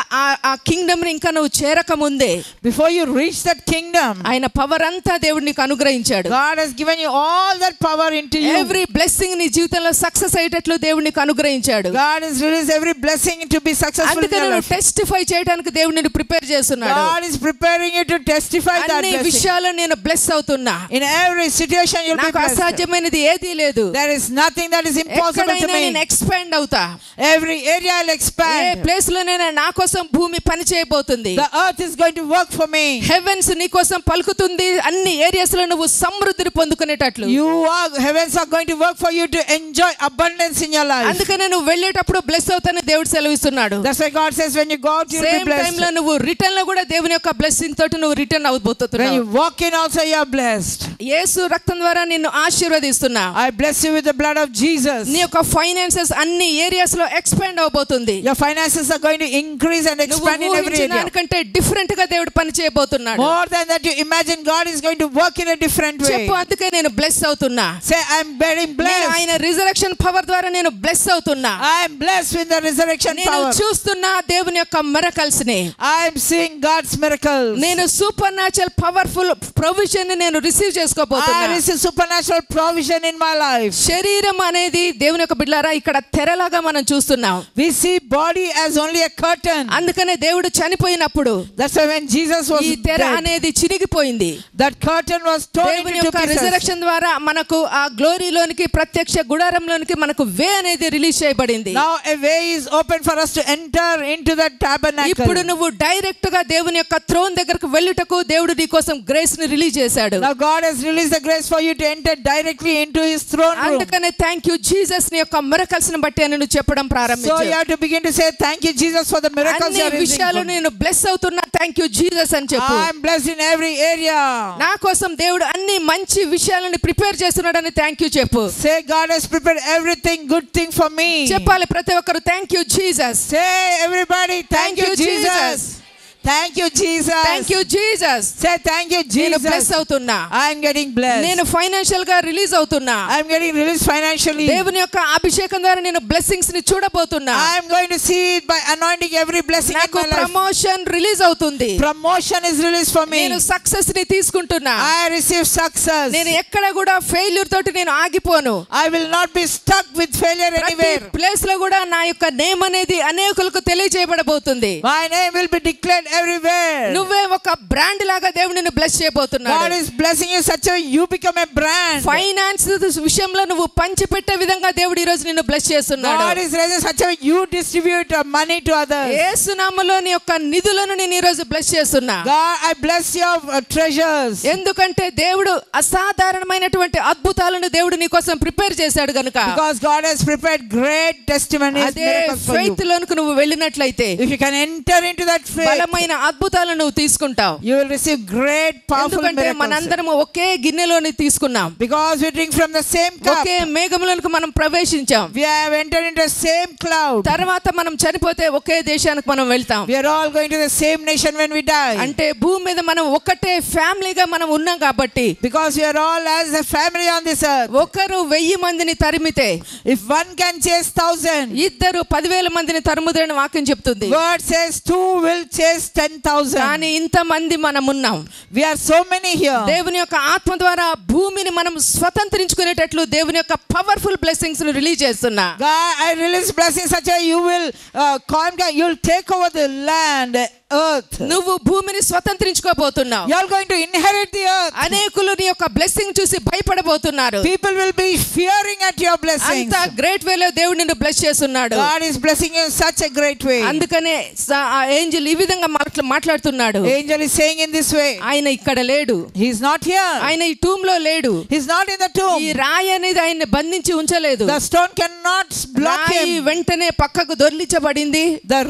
[SPEAKER 3] ఆ కింగ్డమ్ ని ఇంకా నువ్వు చేరక ముందే
[SPEAKER 2] Before you reach that kingdom,
[SPEAKER 3] ఆయన పవర్ అంతా దేవుడు నీకు అనుగ్రహించాడు.
[SPEAKER 2] God has given you all that power into you.
[SPEAKER 3] Every blessing నీ జీవితంలో సక్సెస్ అయ్యేటట్లు దేవుడు నీకు అనుగ్రహించాడు.
[SPEAKER 2] God has released every blessing to be successful in
[SPEAKER 3] అందుకే
[SPEAKER 2] your
[SPEAKER 3] నువ్వు
[SPEAKER 2] life.
[SPEAKER 3] టెస్టిఫై చేయడానికి దేవుడు నిన్ను ప్రిపేర్ చేస్తున్నాడు.
[SPEAKER 2] God is preparing you to testify that
[SPEAKER 3] అన్ని
[SPEAKER 2] blessing.
[SPEAKER 3] విషయాల్లో నేను బ్లెస్ అవుతున్నా.
[SPEAKER 2] In every situation you'll be
[SPEAKER 3] నాకు
[SPEAKER 2] blessed.
[SPEAKER 3] అసాధ్యమైనది ఏదీ లేదు.
[SPEAKER 2] There is nothing that is impossible to
[SPEAKER 3] ఎక్కడైనా నేను
[SPEAKER 2] me.
[SPEAKER 3] ఎక్స్పాండ్ అవుతా.
[SPEAKER 2] Every area I'll
[SPEAKER 3] ఏ
[SPEAKER 2] expand.
[SPEAKER 3] ప్లేస్ లోనైనా నా కోసం భూమి పని చేయబోతుంది.
[SPEAKER 2] The earth is going to work for me.
[SPEAKER 3] Heavens నీ కోసం పలుకుతుంది. అన్ని ఏరియాస్ లో నువ్వు సమృద్ధిని పొందుకునేటట్లు.
[SPEAKER 2] Heavens are going to work for you to enjoy abundance in your life.
[SPEAKER 3] అందుకనే నువ్వు వెళ్ళేటప్పుడు బ్లెస్ అవుతానని దేవుడు సెలవిస్తున్నాడు.
[SPEAKER 2] That's why God says when you go out you'll be
[SPEAKER 3] same time లో
[SPEAKER 2] blessed.
[SPEAKER 3] నువ్వు రిటర్న్ లో కూడా దేవుని యొక్క బ్లెస్సింగ్ తోటి నువ్వు return
[SPEAKER 2] When
[SPEAKER 3] అవబోతున్నావు.
[SPEAKER 2] you walk in also you are blessed.
[SPEAKER 3] యేసు రక్తం ద్వారా నిన్ను ఆశీర్వదిస్తున్నా.
[SPEAKER 2] I bless you with the blood of Jesus.
[SPEAKER 3] నీ యొక్క ఫైనాన్సెస్ అన్ని ఏరియాస్ లో ఎక్స్పాండ్ అవబోతుంది.
[SPEAKER 2] Your finances are going to increase and
[SPEAKER 3] నువ్వు
[SPEAKER 2] expand in every
[SPEAKER 3] ఊహించిన
[SPEAKER 2] area.
[SPEAKER 3] దానికంటే డిఫరెంట్ గా దేవుడు పని చేయబోతున్నాడు.
[SPEAKER 2] More than that you imagine God is going to work in a different way.
[SPEAKER 3] చెప్పు, అందుకే నేను బ్లెస్ అవుతున్నా.
[SPEAKER 2] Say I'm very
[SPEAKER 3] నేను
[SPEAKER 2] blessed.
[SPEAKER 3] ఆయన రిజరక్షన్ పవర్ ద్వారా నేను బ్లెస్ అవుతున్నా.
[SPEAKER 2] I am blessed with the resurrection
[SPEAKER 3] నేను
[SPEAKER 2] power.
[SPEAKER 3] చూస్తున్నా దేవుని యొక్క మిరకల్స్ ని.
[SPEAKER 2] I am seeing God's miracles.
[SPEAKER 3] నేను సూపర్ న్యాచురల్ పవర్ఫుల్ ప్రొవిజన్ ని నేను receive
[SPEAKER 2] I
[SPEAKER 3] చేసుకోబోతున్నా.
[SPEAKER 2] receive supernatural provision in my life.
[SPEAKER 3] శరీరం అనేది దేవుని యొక్క బిడ్డలారా ఇక్కడ తెరలాగా మనం చూస్తున్నాం.
[SPEAKER 2] We see body as only a curtain.
[SPEAKER 3] అందుకనే దేవుడు చనిపోయినప్పుడు
[SPEAKER 2] That's why when Jesus was
[SPEAKER 3] ఈ తెర
[SPEAKER 2] dead,
[SPEAKER 3] అనేది చిరిగిపోయింది.
[SPEAKER 2] that curtain was torn
[SPEAKER 3] దేవుని
[SPEAKER 2] into
[SPEAKER 3] యొక్క
[SPEAKER 2] pieces.
[SPEAKER 3] రిజరక్షన్ ద్వారా మనకు ఆ గ్లోరీలోనికి ప్రత్యక్ష గుడారంలోనికి మనకు వే అనేది రిలీజ్ చేయబడింది.
[SPEAKER 2] Now a way is open for us to enter into that tabernacle.
[SPEAKER 3] ఇప్పుడు నువ్వు డైరెక్ట్ గా దేవుని యొక్క థ్రోన్ దగ్గరకు వెళ్ళుటకు దేవుడు నీ కోసం గ్రేస్ ని రిలీజ్ చేశాడు.
[SPEAKER 2] Now God has released the grace for you to enter directly into his throne room.
[SPEAKER 3] అందుకనే థ్యాంక్ యూ జీసస్ నీ యొక్క మిరకల్స్ ని బట్టి అని నువ్వు చెప్పడం
[SPEAKER 2] So you
[SPEAKER 3] ప్రారంభించావు.
[SPEAKER 2] have to begin to say thank you Jesus for the miracles
[SPEAKER 3] అన్ని
[SPEAKER 2] you are
[SPEAKER 3] విషయాలు
[SPEAKER 2] releasing.
[SPEAKER 3] నేను బ్లెస్ అవుతున్నా, థ్యాంక్ యూ జీసస్ అని చెప్పు.
[SPEAKER 2] I am blessed in every area.
[SPEAKER 3] నా కోసం దేవుడు అన్ని మంచి విషయాలను ప్రిపేర్ చేస్తున్నాడని థ్యాంక్ యూ చెప్పు.
[SPEAKER 2] Say God has prepared everything good thing for me.
[SPEAKER 3] చెప్పాలి ప్రతి ఒక్కరు thank you Jesus.
[SPEAKER 2] Say everybody thank you Jesus. Thank you Jesus.
[SPEAKER 3] Thank you Jesus.
[SPEAKER 2] Say thank you
[SPEAKER 3] నేను బ్లెస్
[SPEAKER 2] Jesus.
[SPEAKER 3] అవుతున్నా.
[SPEAKER 2] I am getting blessed.
[SPEAKER 3] నేను financial గా release అవుతున్నా.
[SPEAKER 2] I am getting released financially.
[SPEAKER 3] దేవుని యొక్క అభిషేకం ద్వారా నేను బ్లెస్సింగ్స్ ని చూడబోతున్నా.
[SPEAKER 2] I am going to see it by anointing every blessing in
[SPEAKER 3] నాకు
[SPEAKER 2] my life.
[SPEAKER 3] ప్రమోషన్ రిలీజ్ అవుతుంది.
[SPEAKER 2] Promotion is released for me.
[SPEAKER 3] నేను సక్సెస్ ని తీసుకుంటున్నా.
[SPEAKER 2] I receive success.
[SPEAKER 3] నేను ఎక్కడ కూడా ఫెయిల్యూర్ తోటి నేను ఆగిపోను.
[SPEAKER 2] I will not be stuck with failure
[SPEAKER 3] ప్రతి
[SPEAKER 2] anywhere.
[SPEAKER 3] ప్లేస్ లో కూడా నా యొక్క నేమ్ అనేది అనేకులకు తెలియజేయబడబోతుంది.
[SPEAKER 2] My name will be declared everywhere.
[SPEAKER 3] నువ్వే ఒక బ్రాండ్ లాగా దేవుడు నిన్ను బ్లెస్ చేయబోతున్నాడు.
[SPEAKER 2] God is blessing you such a you become a brand.
[SPEAKER 3] Finance విషయంలో నువ్వు పంచిపెట్టే విధంగా దేవుడు ఈ రోజు నిన్ను బ్లెస్ చేస్తున్నాడు.
[SPEAKER 2] God is raising such a you distribute money to others.
[SPEAKER 3] యేసు నామములో నీ యొక్క నిధులను నేను ఈ రోజు బ్లెస్ చేస్తున్నా.
[SPEAKER 2] God, I bless your treasures.
[SPEAKER 3] ఎందుకంటే దేవుడు అసాధారణమైనటువంటి అద్భుతాలను దేవుడు నీ కోసం ప్రిపేర్ చేశాడు గనుక.
[SPEAKER 2] Because God has prepared great testimonies,
[SPEAKER 3] అదే
[SPEAKER 2] miracles for you.
[SPEAKER 3] ఫెయిత్ లోనికి నువ్వు వెళ్ళినట్లయితే,
[SPEAKER 2] If you can enter into that faith,
[SPEAKER 3] ఘనమైన అద్భుతాలను నువ్వు తీసుకుంటావు.
[SPEAKER 2] You will receive great powerful
[SPEAKER 3] ఎందుకంటే
[SPEAKER 2] miracles.
[SPEAKER 3] మనందరం ఒకే గిన్నెలోని తీసుకున్నాం.
[SPEAKER 2] Because we drink from the same cup.
[SPEAKER 3] ఒకే మేఘములోనికి మనం ప్రవేశించాం.
[SPEAKER 2] We have entered into the same cloud.
[SPEAKER 3] తర్వాత మనం చనిపోతే ఒకే దేశానికి మనం వెళ్తాం.
[SPEAKER 2] We are all going to the same nation when we die.
[SPEAKER 3] అంటే భూమి మీద మనం ఒకటే ఫ్యామిలీగా మనం ఉన్నాం కాబట్టి.
[SPEAKER 2] Because we are all as a family on this earth.
[SPEAKER 3] ఒకరు 1000 మందిని తరిమితే,
[SPEAKER 2] if one can chase 1000,
[SPEAKER 3] ఇద్దరు 10,000 మందిని తరుముదరని వాక్యం చెప్తుంది.
[SPEAKER 2] word says 2 will chase 10,000.
[SPEAKER 3] కానీ ఇంత మంది మనం ఉన్నాం.
[SPEAKER 2] We are so many here.
[SPEAKER 3] దేవుని యొక్క ఆత్మ ద్వారా భూమిని మనం స్వతంత్రించుకునేటట్లు దేవుని యొక్క పవర్ఫుల్ బ్లెస్సింగ్స్ ను రిలీజ్ చేస్తున్నా.
[SPEAKER 2] God, I release blessings such as you will conquer, you will take over the land, earth.
[SPEAKER 3] నువ్వు భూమిని స్వతంత్రించుకోబోతున్నావు.
[SPEAKER 2] You are going to inherit the earth.
[SPEAKER 3] అనేకులు నీ యొక్క బ్లెస్సింగ్ చూసి భయపడబోతున్నారు.
[SPEAKER 2] People will be fearing at your blessings.
[SPEAKER 3] అంత great వేలో దేవుడు నిన్ను బ్లెస్ చేస్తున్నాడు.
[SPEAKER 2] God is blessing you in such a great way.
[SPEAKER 3] అందుకనే ఏంజెల్ ఈ విధంగా మాట్లాడుతున్నాడు.
[SPEAKER 2] Angel is saying in this way.
[SPEAKER 3] ఆయన ఇక్కడ లేడు.
[SPEAKER 2] He is not here.
[SPEAKER 3] ఆయన ఈ టూమ్ లో లేడు.
[SPEAKER 2] He is not in the tomb.
[SPEAKER 3] ఈ రాయి అనేది ఆయన్ని బంధించి ఉంచలేదు.
[SPEAKER 2] The stone cannot block
[SPEAKER 3] రాయి
[SPEAKER 2] him.
[SPEAKER 3] వెంటనే పక్కకు దొర్లించబడింది.
[SPEAKER 2] The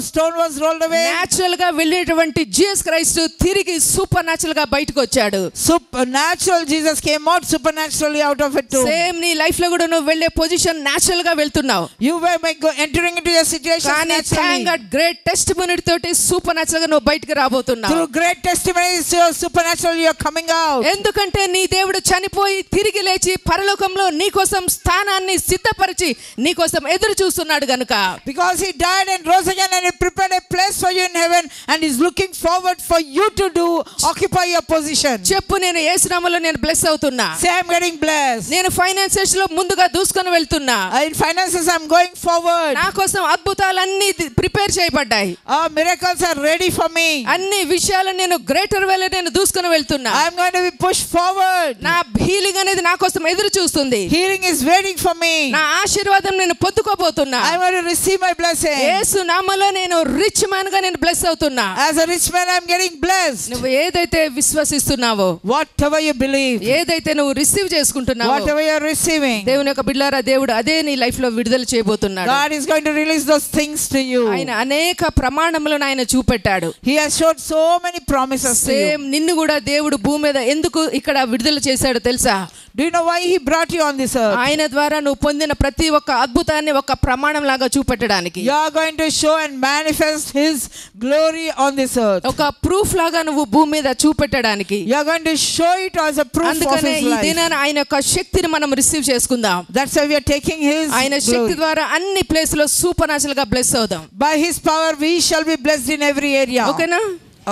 [SPEAKER 2] stone was rolled away.
[SPEAKER 3] Natural గా వెళ్ళేటువంటి జీసస్ క్రైస్ట్ తిరిగి సూపర్ న్యాచురల్ గా బయటకు వచ్చాడు.
[SPEAKER 2] Supernatural Jesus came out supernaturally out of it too.
[SPEAKER 3] Same నీ లైఫ్ లో కూడా నువ్వు వెళ్ళే పొజిషన్ నేచురల్ గా వెళ్తున్నావు.
[SPEAKER 2] You were entering into your situation naturally.
[SPEAKER 3] Thank God great testimony తోటి సూపర్ న్యాచురల్ గా నువ్వు బయటకు రాబోతున్నావు.
[SPEAKER 2] Through great testimonies supernaturally you are coming out.
[SPEAKER 3] ఎందుకంటే నీ దేవుడు చనిపోయి తిరిగి లేచి పరలోకంలో నీ కోసం స్థానాన్ని సిద్ధపరిచి నీ కోసం ఎదురు చూస్తున్నాడు గనుక.
[SPEAKER 2] Because he died and rose again and he prepared a place for you in heaven and is looking forward for you to occupy your position.
[SPEAKER 3] చెప్పు, నేను యేసు నామములో నేను బ్లెస్ అవుతున్నా.
[SPEAKER 2] Say I'm getting blessed.
[SPEAKER 3] నేను ఫైనాన్సెస్ లో ముందుగా దూసుకొని వెళ్తున్నా.
[SPEAKER 2] In finances I'm going forward.
[SPEAKER 3] నా కోసం అద్భుతాలన్నీ ప్రిపేర్ చేయబడ్డాయి.
[SPEAKER 2] Miracles are ready for me.
[SPEAKER 3] అన్ని విషయాలను నేను గ్రేటర్ వేలో నేను దూసుకొని వెళ్తున్నా.
[SPEAKER 2] I'm going to be pushed forward.
[SPEAKER 3] నా హీలింగ్ అనేది నా కోసం ఎదురు చూస్తుంది.
[SPEAKER 2] Healing is waiting for me.
[SPEAKER 3] నా ఆశీర్వాదం నేను పొందుకోబోతున్నా.
[SPEAKER 2] I'm going to receive my blessing.
[SPEAKER 3] యేసు నామములో నేను రిచ్ మ్యాన్ గా నేను బ్లెస్ అవుతున్నా.
[SPEAKER 2] As a rich man I'm getting blessed.
[SPEAKER 3] నువ్వు ఏదైతే విశ్వసిస్తున్నావో,
[SPEAKER 2] Whatever you believe,
[SPEAKER 3] ఏదైతే నువ్వు receive చేసుకుంటున్నావో,
[SPEAKER 2] whatever you are receiving,
[SPEAKER 3] దేవుని యొక్క బిడ్డలారా, దేవుడు అదే నీ లైఫ్ లో విడుదల చేయబోతున్నాడు.
[SPEAKER 2] God is going to release those things to you.
[SPEAKER 3] ఆయన అనేక ప్రమాణములను ఆయన చూపెట్టాడు.
[SPEAKER 2] He has showed so many promises to you.
[SPEAKER 3] Same నిన్ను కూడా దేవుడు భూమి మీద ఎందుకు ఇక్కడ విడుదల చేశాడో తెలుసా?
[SPEAKER 2] Do you know why he brought you on this earth?
[SPEAKER 3] ఆయన ద్వారా నువ్వు పొందిన ప్రతి ఒక్క అద్భుతాన్ని ఒక ప్రమాణం లాగా చూపెట్టడానికి.
[SPEAKER 2] You are going to show and manifest his glory on this earth.
[SPEAKER 3] ఒక ప్రూఫ్ లాగా నువ్వు భూమి మీద చూపెట్టడానికి.
[SPEAKER 2] You are going to show it as a proof of
[SPEAKER 3] అందుకనే
[SPEAKER 2] his
[SPEAKER 3] ఈ
[SPEAKER 2] life.
[SPEAKER 3] దినాన ఆయన యొక్క శక్తిని మనం రిసీవ్ చేసుకుందాం.
[SPEAKER 2] That's why we are taking his
[SPEAKER 3] ఆయన శక్తి
[SPEAKER 2] glory.
[SPEAKER 3] ద్వారా అన్ని ప్లేస్ లో సూపర్ న్యాచురల్ గా బ్లెస్ అవుదాం.
[SPEAKER 2] By his power we shall be blessed in every area.
[SPEAKER 3] ఓకేనా?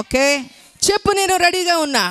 [SPEAKER 2] Okay.
[SPEAKER 3] చెప్పు, నేను రెడీగా ఉన్నా.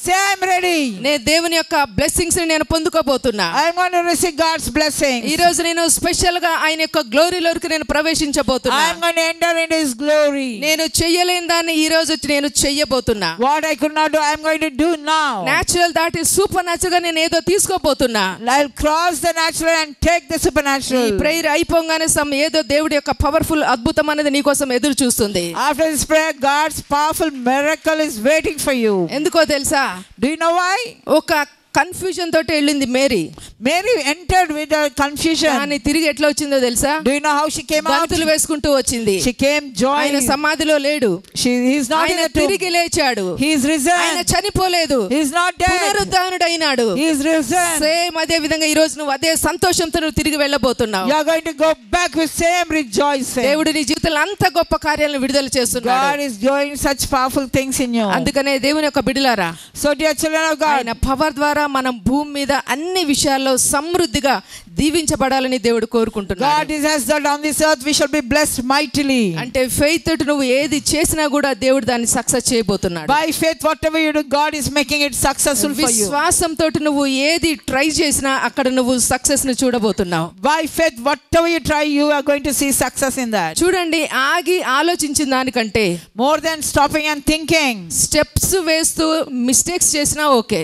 [SPEAKER 2] Say I'm ready.
[SPEAKER 3] నేను దేవుని యొక్క బ్లెస్సింగ్స్ ని నేను పొందుకోబోతున్నా.
[SPEAKER 2] I'm going to receive God's blessings.
[SPEAKER 3] ఈ రోజు నేను స్పెషల్ గా ఆయన యొక్క గ్లోరీలోకి నేను ప్రవేశించబోతున్నా.
[SPEAKER 2] I'm going to enter into his glory.
[SPEAKER 3] నేను చెయ్యలేని దాన్ని ఈ రోజు నేను చెయ్యబోతున్నా.
[SPEAKER 2] What I could not do I'm going to do now.
[SPEAKER 3] Natural దాటి సూపర్ న్యాచురల్ గా నేను ఏదో తీసుకోబోతున్నా.
[SPEAKER 2] I'll cross the natural and take the supernatural.
[SPEAKER 3] ఈ ప్రేయర్ అయిపోగానే ఏదో దేవుడి యొక్క పవర్ఫుల్ అద్భుతం అనేది నీ కోసం ఎదురు చూస్తుంది.
[SPEAKER 2] After this prayer God's powerful miracle is waiting for you.
[SPEAKER 3] ఎందుకో తెలుసా?
[SPEAKER 2] Do you know why?
[SPEAKER 3] ఒక కన్ఫ్యూజన్ తోటి వెళ్ళింది Mary.
[SPEAKER 2] Mary entered with a confusion.
[SPEAKER 3] కానీ తిరిగి ఎట్లా వచ్చిందో తెలుసా?
[SPEAKER 2] Do you know how she came out?
[SPEAKER 3] గంతులు వేసుకుంటూ వచ్చింది.
[SPEAKER 2] She came joy.
[SPEAKER 3] ఆయన సమాధిలో లేడు.
[SPEAKER 2] He is not in
[SPEAKER 3] ఆయన
[SPEAKER 2] the tomb.
[SPEAKER 3] తిరిగి లేచాడు.
[SPEAKER 2] He is risen.
[SPEAKER 3] ఆయన చనిపోలేదు.
[SPEAKER 2] He is not dead.
[SPEAKER 3] పునరుద్ధానుడైనాడు.
[SPEAKER 2] He is risen.
[SPEAKER 3] Same అదే విధంగా ఈ రోజు నువ్వు అదే సంతోషంతో నువ్వు తిరిగి వెళ్ళబోతున్నావు.
[SPEAKER 2] You are going to go back with same rejoicing.
[SPEAKER 3] దేవుడు నీ జీవితంలో అంత గొప్ప కార్యాలను విడుదల చేస్తున్నాడు.
[SPEAKER 2] God is doing such powerful things in you.
[SPEAKER 3] అందుకనే దేవుని యొక్క బిడ్డలారా,
[SPEAKER 2] So dear children of God,
[SPEAKER 3] ఆయన పవర్ ద్వారా మనం భూమి మీద అన్ని విషయాల్లో సమృద్ధిగా దీవించబడాలని దేవుడు కోరుకుంటున్నాడు.
[SPEAKER 2] God has that on this earth we shall be blessed mightily.
[SPEAKER 3] అంటే ఫెయిత్ తోటి నువ్వు ఏది చేసినా కూడా దేవుడు దాన్ని సక్సెస్ చేయబోతున్నాడు.
[SPEAKER 2] By faith whatever you do God is making it successful for you.
[SPEAKER 3] విశ్వాసం తోటి నువ్వు ఏది ట్రై చేసినా అక్కడ నువ్వు సక్సెస్ ని చూడబోతున్నావు.
[SPEAKER 2] By faith whatever you try you are going to see success in that.
[SPEAKER 3] చూడండి, ఆగి ఆలోచించిన దానికంటే
[SPEAKER 2] More than stopping and thinking,
[SPEAKER 3] steps వేస్తూ మిస్టేక్స్ చేసినా okay.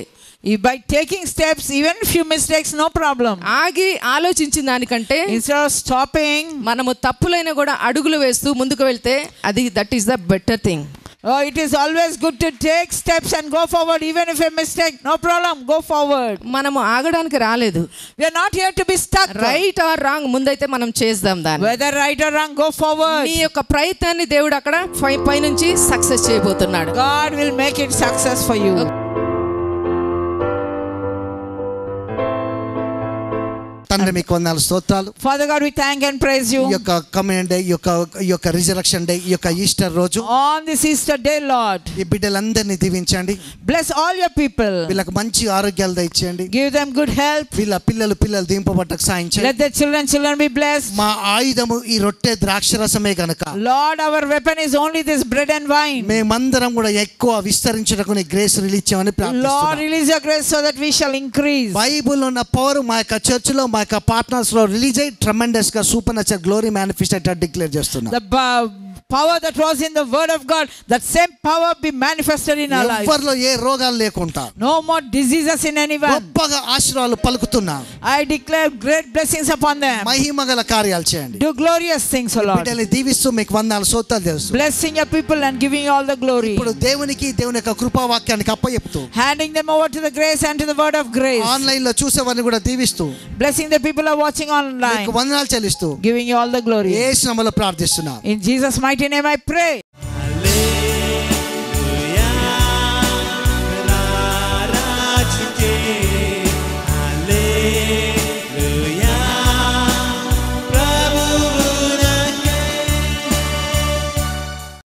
[SPEAKER 2] by taking steps even few mistakes no problem.
[SPEAKER 3] ఆగి ఆలోచించిన దానికంటే
[SPEAKER 2] Instead of stopping,
[SPEAKER 3] మనము తప్పులైనా కూడా అడుగులు వేస్తూ ముందుకు వెళ్తే అది that is the better thing.
[SPEAKER 2] Oh, it is always good to take steps and go forward, even if a mistake. No problem, go forward.
[SPEAKER 3] మనము ఆగడానికి రాలేదు.
[SPEAKER 2] We are not here to be stuck.
[SPEAKER 3] Right are wrong ముందైతే మనం చేద్దాం దాన్ని.
[SPEAKER 2] Whether right or wrong, go forward.
[SPEAKER 3] నీ యొక్క ప్రయత్నాన్ని దేవుడు అక్కడ పైనుంచి సక్సెస్ చేయబోతున్నాడు.
[SPEAKER 2] God will make it success for you.
[SPEAKER 1] తండ్రి మీకు వందనాలు స్తోత్రాలు.
[SPEAKER 2] Father God, we thank and praise you.
[SPEAKER 1] ఈ యొక్క కమ్యూనియన్ డే, ఈ యొక్క రిజరక్షన్ డే, ఈ యొక్క ఈస్టర్ రోజు
[SPEAKER 2] On this Easter day, Lord,
[SPEAKER 1] ఈ బిడ్డలందరినీ దీవించండి.
[SPEAKER 2] bless all your people.
[SPEAKER 1] వీళ్ళకి మంచి ఆరోగ్యాలు దయచేయండి.
[SPEAKER 2] Give them good health.
[SPEAKER 1] వీళ్ళ పిల్లలు దింపబట్టకు సాయం చేయండి.
[SPEAKER 2] Let their children be blessed.
[SPEAKER 1] మా ఆయుధము ఈ రొట్టె ద్రాక్షరసమే గనుక
[SPEAKER 2] Lord, our weapon is only this bread and wine.
[SPEAKER 1] మేమందరం కూడా ఎక్కువ విస్తరించడానికి నీ గ్రేస్ రిలీజ్ చేయమని
[SPEAKER 2] Lord,
[SPEAKER 1] ప్రార్థిస్తున్నాం.
[SPEAKER 2] release your grace so that we shall increase.
[SPEAKER 1] Bible ఉన్న పవర్ మా యొక్క చర్చిలో, మా యొక్క పార్ట్నర్స్ లో రిలీజ్ అయ్యి ట్రెమెండస్ గా సూపర్ న్యాచురల్ గ్లోరీ మేనిఫెస్ట్ అయ్యేటట్టు డిక్లేర్ చేస్తున్నాం.
[SPEAKER 2] The power that was in the word of God, that same power be manifested in our lives.
[SPEAKER 1] ఎవ్వరిలో ఏ రోగాలు లేకుండా
[SPEAKER 2] No more diseases in anyone.
[SPEAKER 1] గొప్పగా ఆశీర్వాదాలు పలుకుతున్నాం.
[SPEAKER 2] I declare great blessings upon them.
[SPEAKER 1] మహిమగల కార్యాలు చేయండి.
[SPEAKER 2] Do glorious things, O Lord.
[SPEAKER 1] బిడ్డల్ని దీవిస్తూ మీకు వందనాలు స్తోత్రాలు తెలుసు.
[SPEAKER 2] Blessing your people and giving you all the glory.
[SPEAKER 1] ఇప్పుడు దేవుని యొక్క కృపావాక్యానికి అప్పచెప్తూ
[SPEAKER 2] Handing them over to the grace and to the word of grace.
[SPEAKER 1] Online లో చూసేవారిని కూడా దీవిస్తూ
[SPEAKER 2] Blessing the people who are watching online.
[SPEAKER 1] మీకు వందనాలు చెల్లిస్తూ
[SPEAKER 2] Giving you all the glory.
[SPEAKER 1] యేసు నామములో ప్రార్థిస్తున్నాం.
[SPEAKER 2] In Jesus' mighty name I pray.